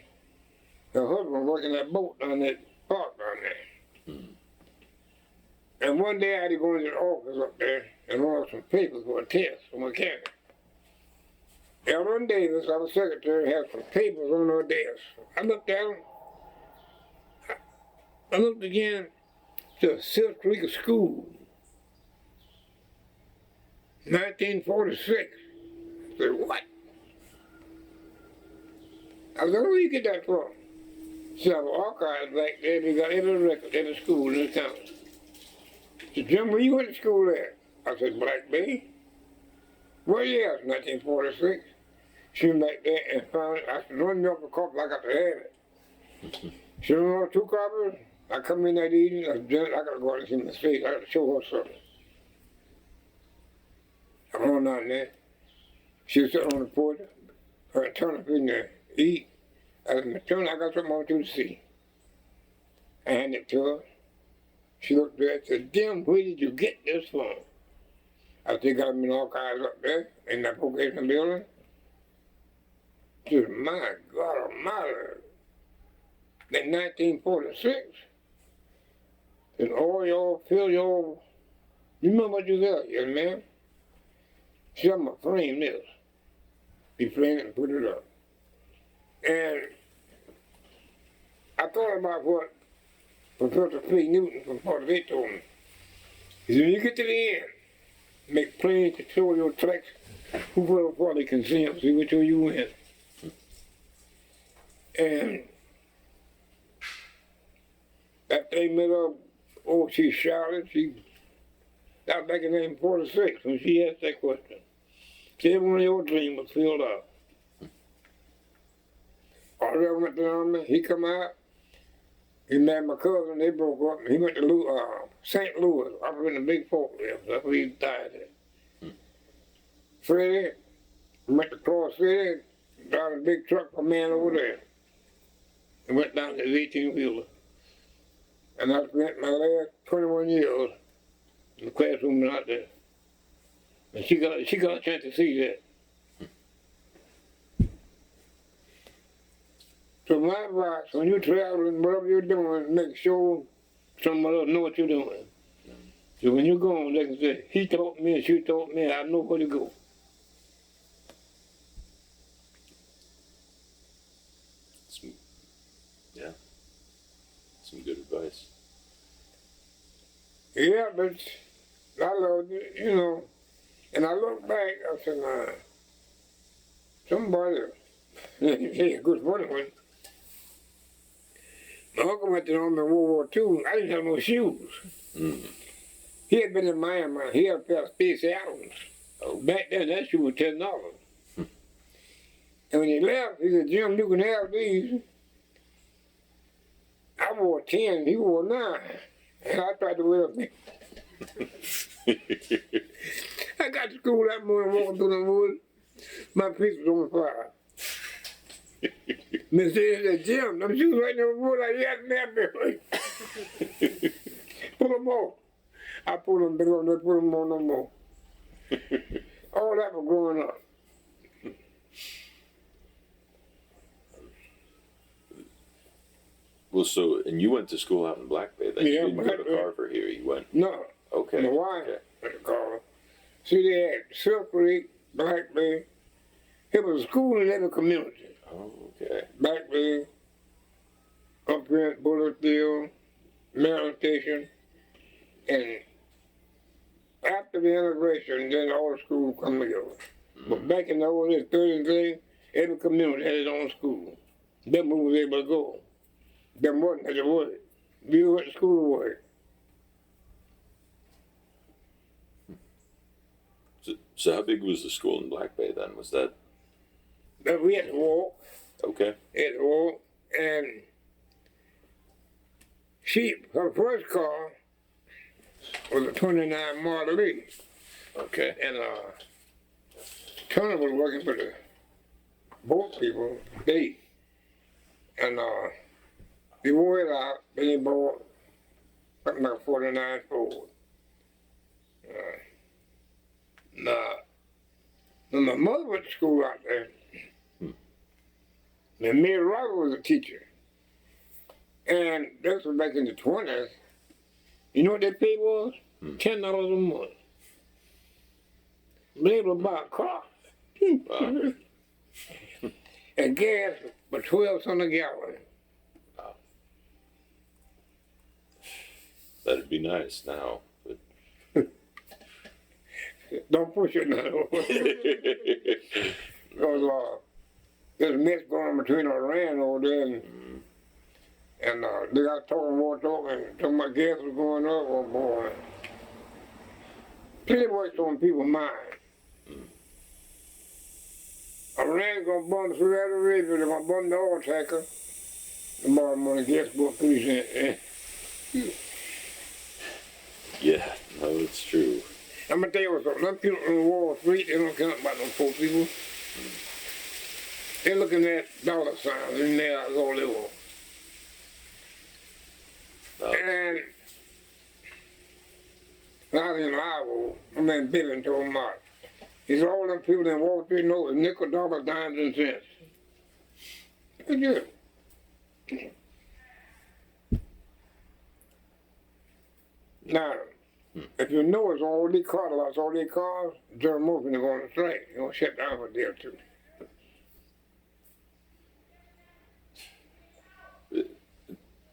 Her husband working that boat down that park down there. And one day I had to go into the office up there and run some papers for a test for mechanic. Ellen Davis, our secretary, had some papers on her desk. I looked at them. I looked again to 6th week of school. 1946. I said, what? I said, where you get that from? She said, archives back there, they got every record, every school in the town. She said, Jim, where you went to school at? I said, Black Bay. Well, yes, 1946. She went back there and found it. I said, run me up a copy, I got to have it. She wrote 2 copies. I come in that evening, I got to go out and see my face. I got to show her something. I run down there. She was sitting on the porch. Her attorney in there eat. I said, Attorney, I got something I want you to see. I handed it to her. She looked there and said, Jim, where did you get this from? I said, got them in archives up there in that vocational building. She said, my God almighty. In 1946, and all y'all feel y'all, you remember what you got, young man? See, I'm gonna frame this. Be framed and put it up. And I thought about what Professor P. Newton from Puerto Rico told me. He said, when you get to the end, make plans to show your tracks, whoever party can see them, see which way you win. And That thing made up, oh, she shouted, that was back in 1946 when she asked that question. Said one of your dreams was filled up. Already went to the army, he come out, he met my cousin, they broke up, he went to St. Louis, operating a big forklift, that's where he died at. Freddie went to Cross City, driving a big truck for a man over there. And went down to his 18-wheeler. And I spent my last 21 years in the classroom out there. And she got a chance to see that. So my advice, when you're traveling, whatever you're doing, make sure someone else know what you're doing. So when you're going, they can say, he taught me and she taught me, I know where to go. Yeah. Some good advice. Yeah, but I loved it, you know. And I look back, I said, nah, somebody, a good funny one. My uncle went to the army in World War II. I didn't have no shoes. Mm. He had been in Miami. He had a pair of Space Adams. Oh. Back then, that shoe was $10. And when he left, he said, Jim, you can have these. I wore 10, he wore 9. And I tried to wear them. I got to school that morning walking through the woods. My feet was on fire. Miss Dave said, Jim, them shoes right there in the wood, I had them. Pull them off. I pulled them, they don't put them on no more. All that was growing up. Well, so, and you went to school out in Black Bay, then Yeah, you didn't go to Black Bay. Carver here, you went, No. okay. My wife Okay. went to Carver. See, they had Silk Creek, Black Bay. It was a school in every community. Oh, okay. Black Bay, up here at Bulletville, Maryland Station, and after the integration, then all the schools come together. But back in the old days, 30s days, every community had its own school. Them who was able to go. Them wasn't had to work. You went to school to work. So how big was the school in Black Bay then? Was that, But we had to walk. okay. Had to walk. And her first car was a 29 Model E. Okay. And Turner was working for the boat people, they. And they wore it out, then he bought something like a 49 Ford. Now, when my mother went to school out there, and Mary Robert was a teacher. And this was back in the 20s. You know what their pay was? $10 a month. They were about car. Wow. And gas was 12 cents a gallon. Wow. That'd be nice now. But Don't push it now. Because there's a mess going on between Iran over there and they got talking more talking about gas was going up. Oh boy. Plenty works on people's mind. Iran's gonna bomb the Saudi Arabia, they're gonna bomb the oil tanker. Tomorrow morning, gas go up 3 cents. yeah, no, it's true. I'm gonna tell you something. Them people on Wall Street, they don't care about them poor people. They're looking at dollar signs in there, that's all they want. And I was in Iowa, my man Billy told Mark. He said, all them people in Wall Street know is nickel, dollar, dimes, and cents. That's good. Now, if you know it's all these car lots, all these cars, John Murphy is going to strike. They're going to shut down for a day or two.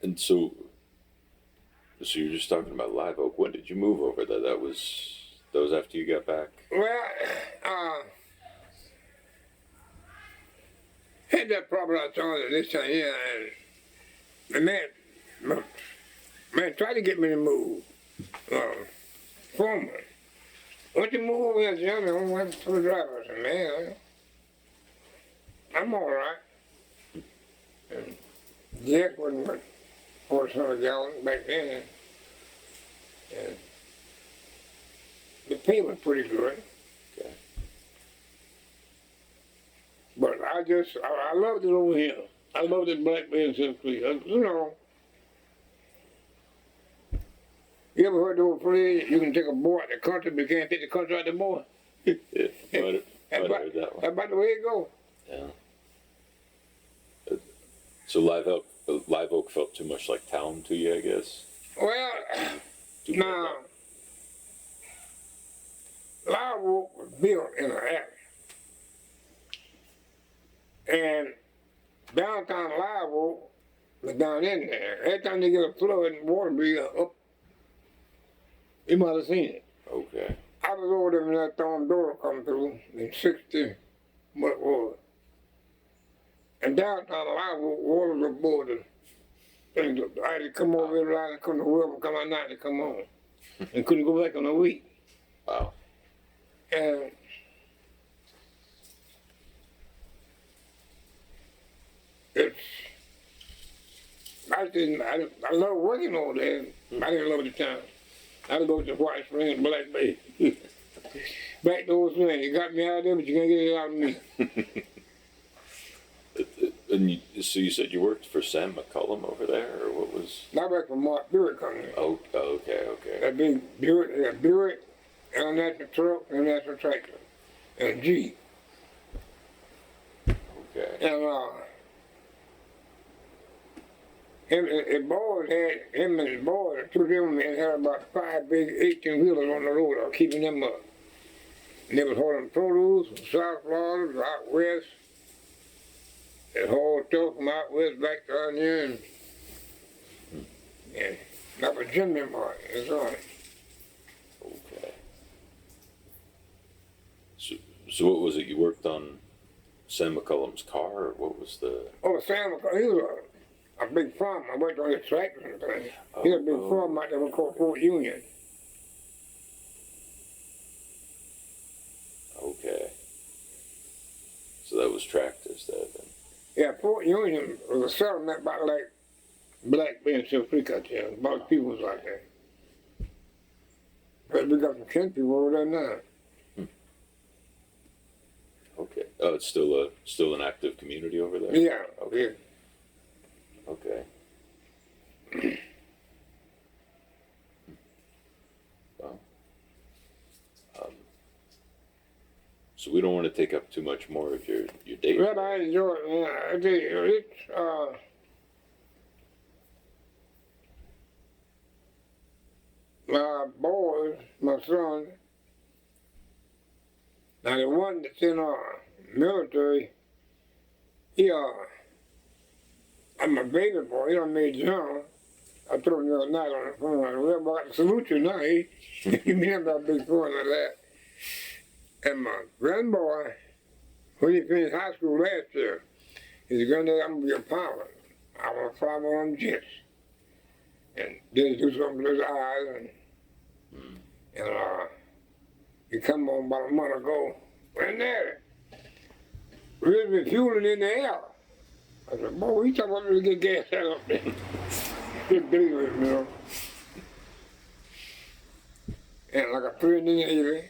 And so you're just talking about Live Oak. When did you move over there? That was after you got back? Well, had that problem I told you this time, yeah, and the man, Man, try to get me to move. Foreman. Once you move over here, Jim, I don't have to put a driver. I said, man, I'm all right. And Jack wasn't but 400 gallons back then. And the pay was pretty good. Okay. But I loved it over here. I loved it black man simply. You know, you ever heard the old phrase, you can take a boy out the country, but you can't take the country out the boy? Yeah, might have That's heard that one. about the way it goes. Yeah. So Live Oak felt too much like town to you, I guess. Well, Too now, Live Oak was built in an alley. And downtown Live Oak was down in there. Every time they get a flood and water be up, you might have seen it. Okay. I was over there when that storm door come through in 60, what was it? And downtown Live Oak, water was above the things. I had to come over every line, couldn't whoever come out night to come on. And couldn't go back on a week. Wow. And it's, I love working over there. I didn't love the town. I go to White Springs, Black Bay. Back to old swing. You got me out of there, but you can't get it out of me. And so you said you worked for Sam McCullum over there, or what was? I work for Mark Buick Company. Oh, okay. That big Buick, international truck, international tractor, and a Jeep. Okay. And him and his boys, two of them had about 5 big 18-wheelers on the road, keeping them up. And they was hauling produce from South Florida, out west. They hauled stuff from out west back down here, and that was Jimmy Martin, that's right. Okay. So what was it? You worked on Sam McCullum's car, or what was the? Oh, Sam, he was a big farmer. I worked on his tractor and things. He was a big farm out there we called Fort Union. Okay. So that was tractors there then. Yeah, Fort Union was a settlement about like Black Bay and Silver Creek out there. A lot of people was out there. But we got some kin people over there now. Okay. Oh, it's still an active community over there. Yeah, Okay. yeah. Okay. Well, so we don't want to take up too much more of your day. Well, I enjoy it, man. I tell you, it's, my boys, my son, now the one that's in our military, I'm a baby boy, he done made John. I told him the other night on the phone, I said, well, I got to salute you now, He me about a big phone like that. And my grandboy, when he finished high school last year, he said, Granddad, I'm gonna be a pilot. I want to fly one of them jets. And then do something with his eyes, and he come on about a month ago. Granddad, we'll be fueling in the air. I said, boy, we talking about to get gas out up there. Couldn't believe it, you know. And like a 3 in the Navy.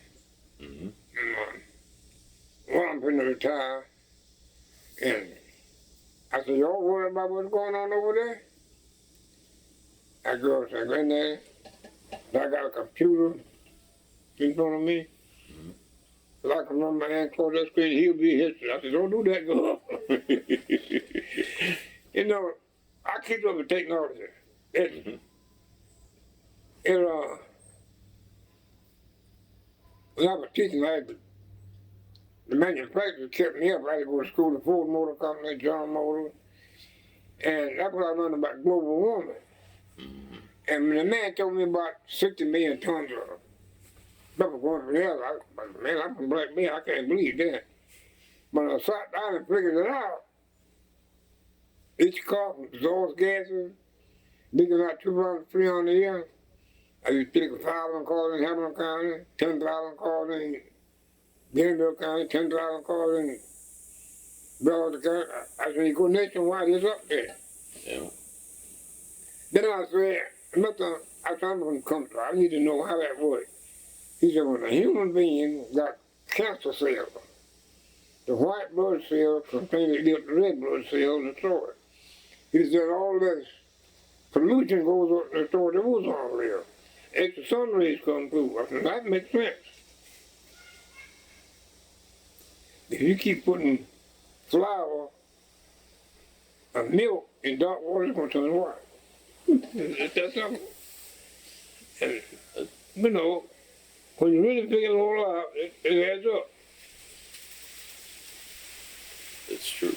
Mm-hmm. Well, I'm finna retire. And I said, y'all worried about what's going on over there? That girl said, Granddad, I got a computer in front of me. So I can run my hand close that screen, he'll be history. I said, don't do that, girl. You know, I keep up with technology. When I was teaching, the manufacturer kept me up. I had to go to school at Ford Motor Company, John Motors. And that's what I learned about global warming. And when the man told me about 60 million tons of rubber going to the air, man, I'm from Black Bay, I can't believe that. But I sat down and figured it out. Each car from exhaust gases Big about 2,300 a year. I used to take 1,000 calls in Hamilton County, 10,000 calls in Gainesville County, 10,000 calls in Bellows County. I said, you go nationwide, it's up there. Yeah. Then I said, Mr. I said, I'm going to come to, I need to know how that works. He said, when a human being got cancer cells, the white blood cells contain the red blood cells and store it. He said, all this pollution goes up and store the ozone layer. As the sun rays come through, I said, that makes sense. If you keep putting flour and milk in dark water, it's going to turn white. It's that simple. And, you know, when you really figure it all out, it adds up. It's true.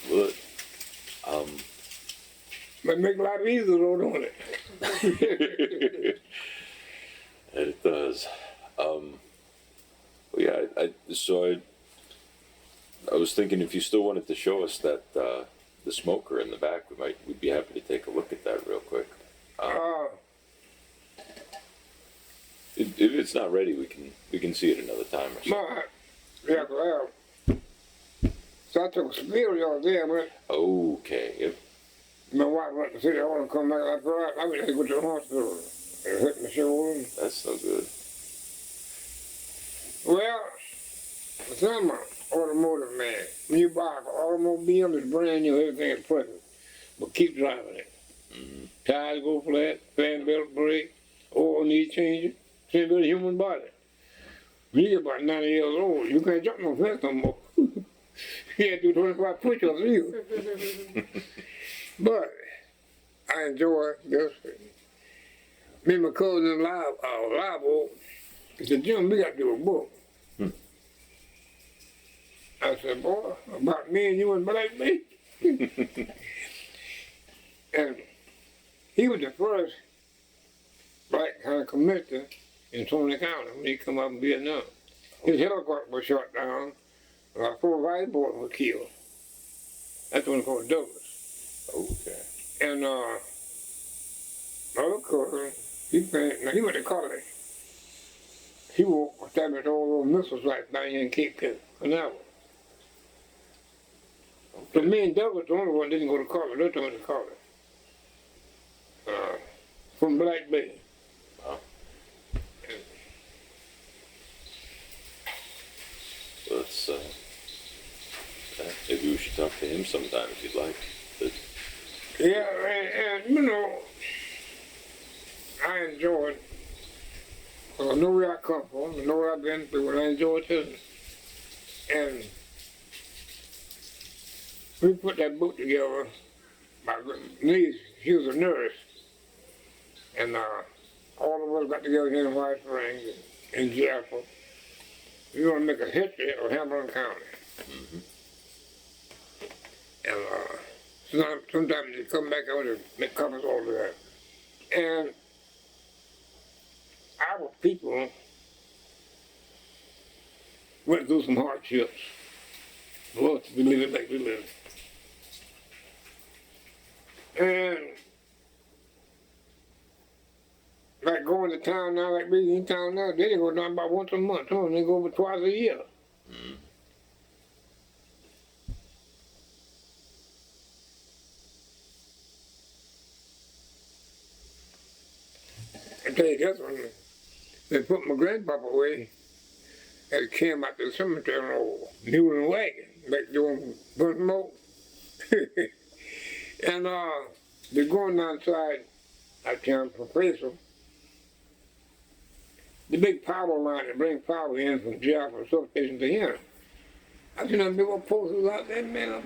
But, But it makes life easier though, don't it? and it does. Well, yeah, I was thinking if you still wanted to show us that, the smoker in the back, we'd be happy to take a look at that real quick. If it's not ready, we can see it another time or something. Yeah, well, so I took a spill the other day, man. Okay, yep. My wife went to city hall and come back. I went to go to the hospital. It hit my shoulder. That's no good. Well, I'm an automotive man. When you buy an automobile, it's brand new, everything is perfect. But keep driving it. Mm-hmm. Tires go flat, fan belt break, oil need changing. Same with the human body. When you get about 90 years old, you can't jump no fence no more. You can't do 25 push-ups either. But I enjoy this. Me and my cousin Live, he said, Jim, we got to do a book. I said, boy, about me and you and Black me. And he was the first black kind of commissioner in Tony County when he come up in Vietnam. His helicopter was shot down. 4 vice boys were killed. That's one called Douglas. Okay. And my other cousin, he went to college. He established all those missile sites down here in Cape Canaveral. So me and Deborah, the only one didn't go to college. They went to college. From Black Bay. Wow. So that's, maybe we should talk to him sometime if you'd like. But, Yeah, and you know, I enjoyed, I know where I come from, I know where I've been through, and I enjoy it too. And we put that book together. My niece, she was a nurse, and all of us got together here in White Springs, in Jasper. We want to make a history of Hamilton County. mm-hmm. And sometimes they come back out and make comments all of that. And our people went through some hardships. Lord, we live it like we live. And like going to town now, like we in town now, they didn't go down about once a month. Huh? They go over twice a year. Mm-hmm. I tell you this one, they put my grandpapa away and came out to the cemetery on a mule and wagon, like doing burnt smoke. And they're going outside out town for Faisal. The big power line that brings power in from jail from substation to here. I seen them big old posters out there, man.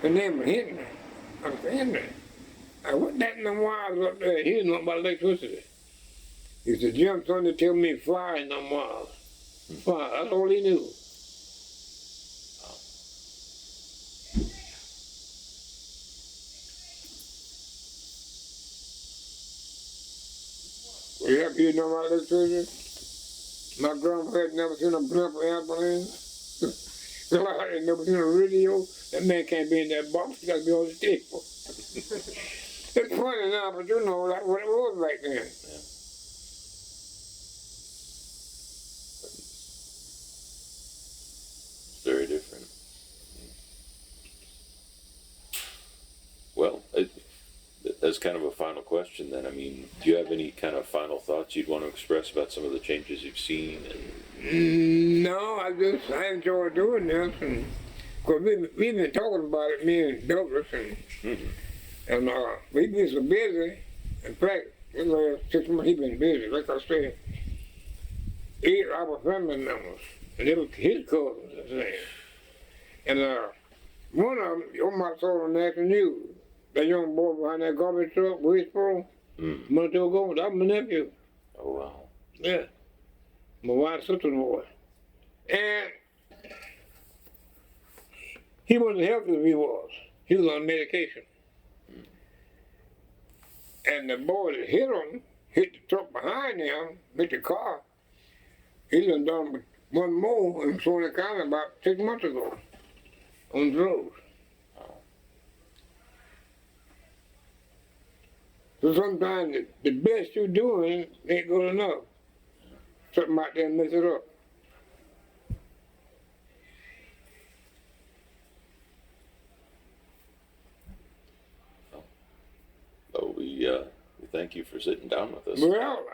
The name was Hendrix. I said, Hendrix. I went that in the wires up there. He didn't know about electricity. He said, Jim, son, they tell me fly in them wires. Fly, that's all he knew. You have you know about electricity? My grandpa had never seen a blimp or airplane. I had never seen a radio. That man can't be in that box. He got to be on the table. funny now, but you know that's what it was back then. Yeah. It's very different. Well, as kind of a final question then, I mean, do you have any kind of final thoughts you'd want to express about some of the changes you've seen? And No, I enjoy doing this, and cause we've been talking about it, me and Douglas, and we've been so busy. In fact, the last 6 months he's been busy. Like I said, 8 of our family members, and they were his cousins, I say. And one of them, on my soul on National News, that young boy behind that garbage truck, Westboro, a month ago, that was my nephew. oh wow. Yeah. My wife's sister's boy. And he wasn't healthy as he was. He was on medication. And the boy that hit him, hit the truck behind him, hit the car. He done done one more in Florida County about 6 months ago on drugs. So sometimes the best you're doing ain't good enough. Something out there mess it up. Oh, we thank you for sitting down with us. Well,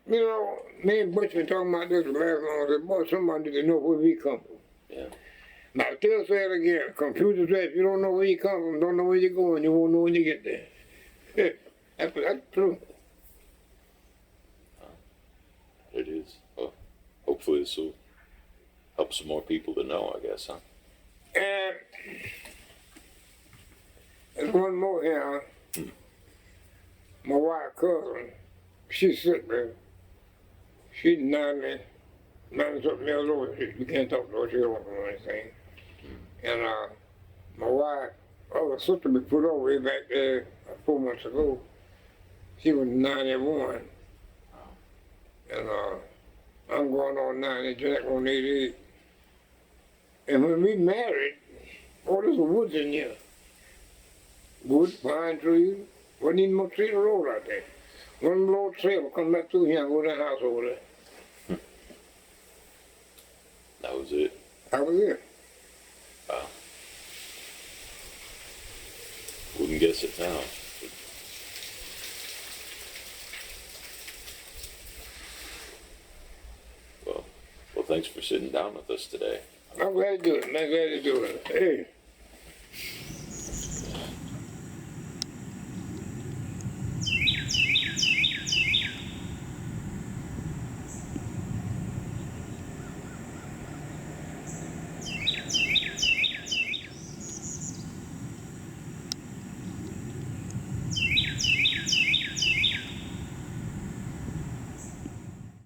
you know, me and Butch been talking about this the last long. I said, boy, somebody need to know where we come from. Yeah. Now, I still say it again. Confucius said, if you don't know where you come from, don't know where you're going, you won't know when you get there. Yeah, that's true. It is. Well, hopefully this will help some more people to know, I guess, huh? And there's one more here. My wife's cousin, she's sick, man. She's 90 something years old. We can't talk to her, she don't want to know anything. And my wife, other sister we put over way back there 4 months ago. She was 91. And I'm going on 90, Jack on 88. And when we married, all this woods in here. Wood, pine trees. Wasn't even much tree road out there. One little trail will come back through here and go to that house over there. That was it. That was it. Wow. Wouldn't guess it now. Well, thanks for sitting down with us today. I'm glad to do it, man. Glad to do it. Hey.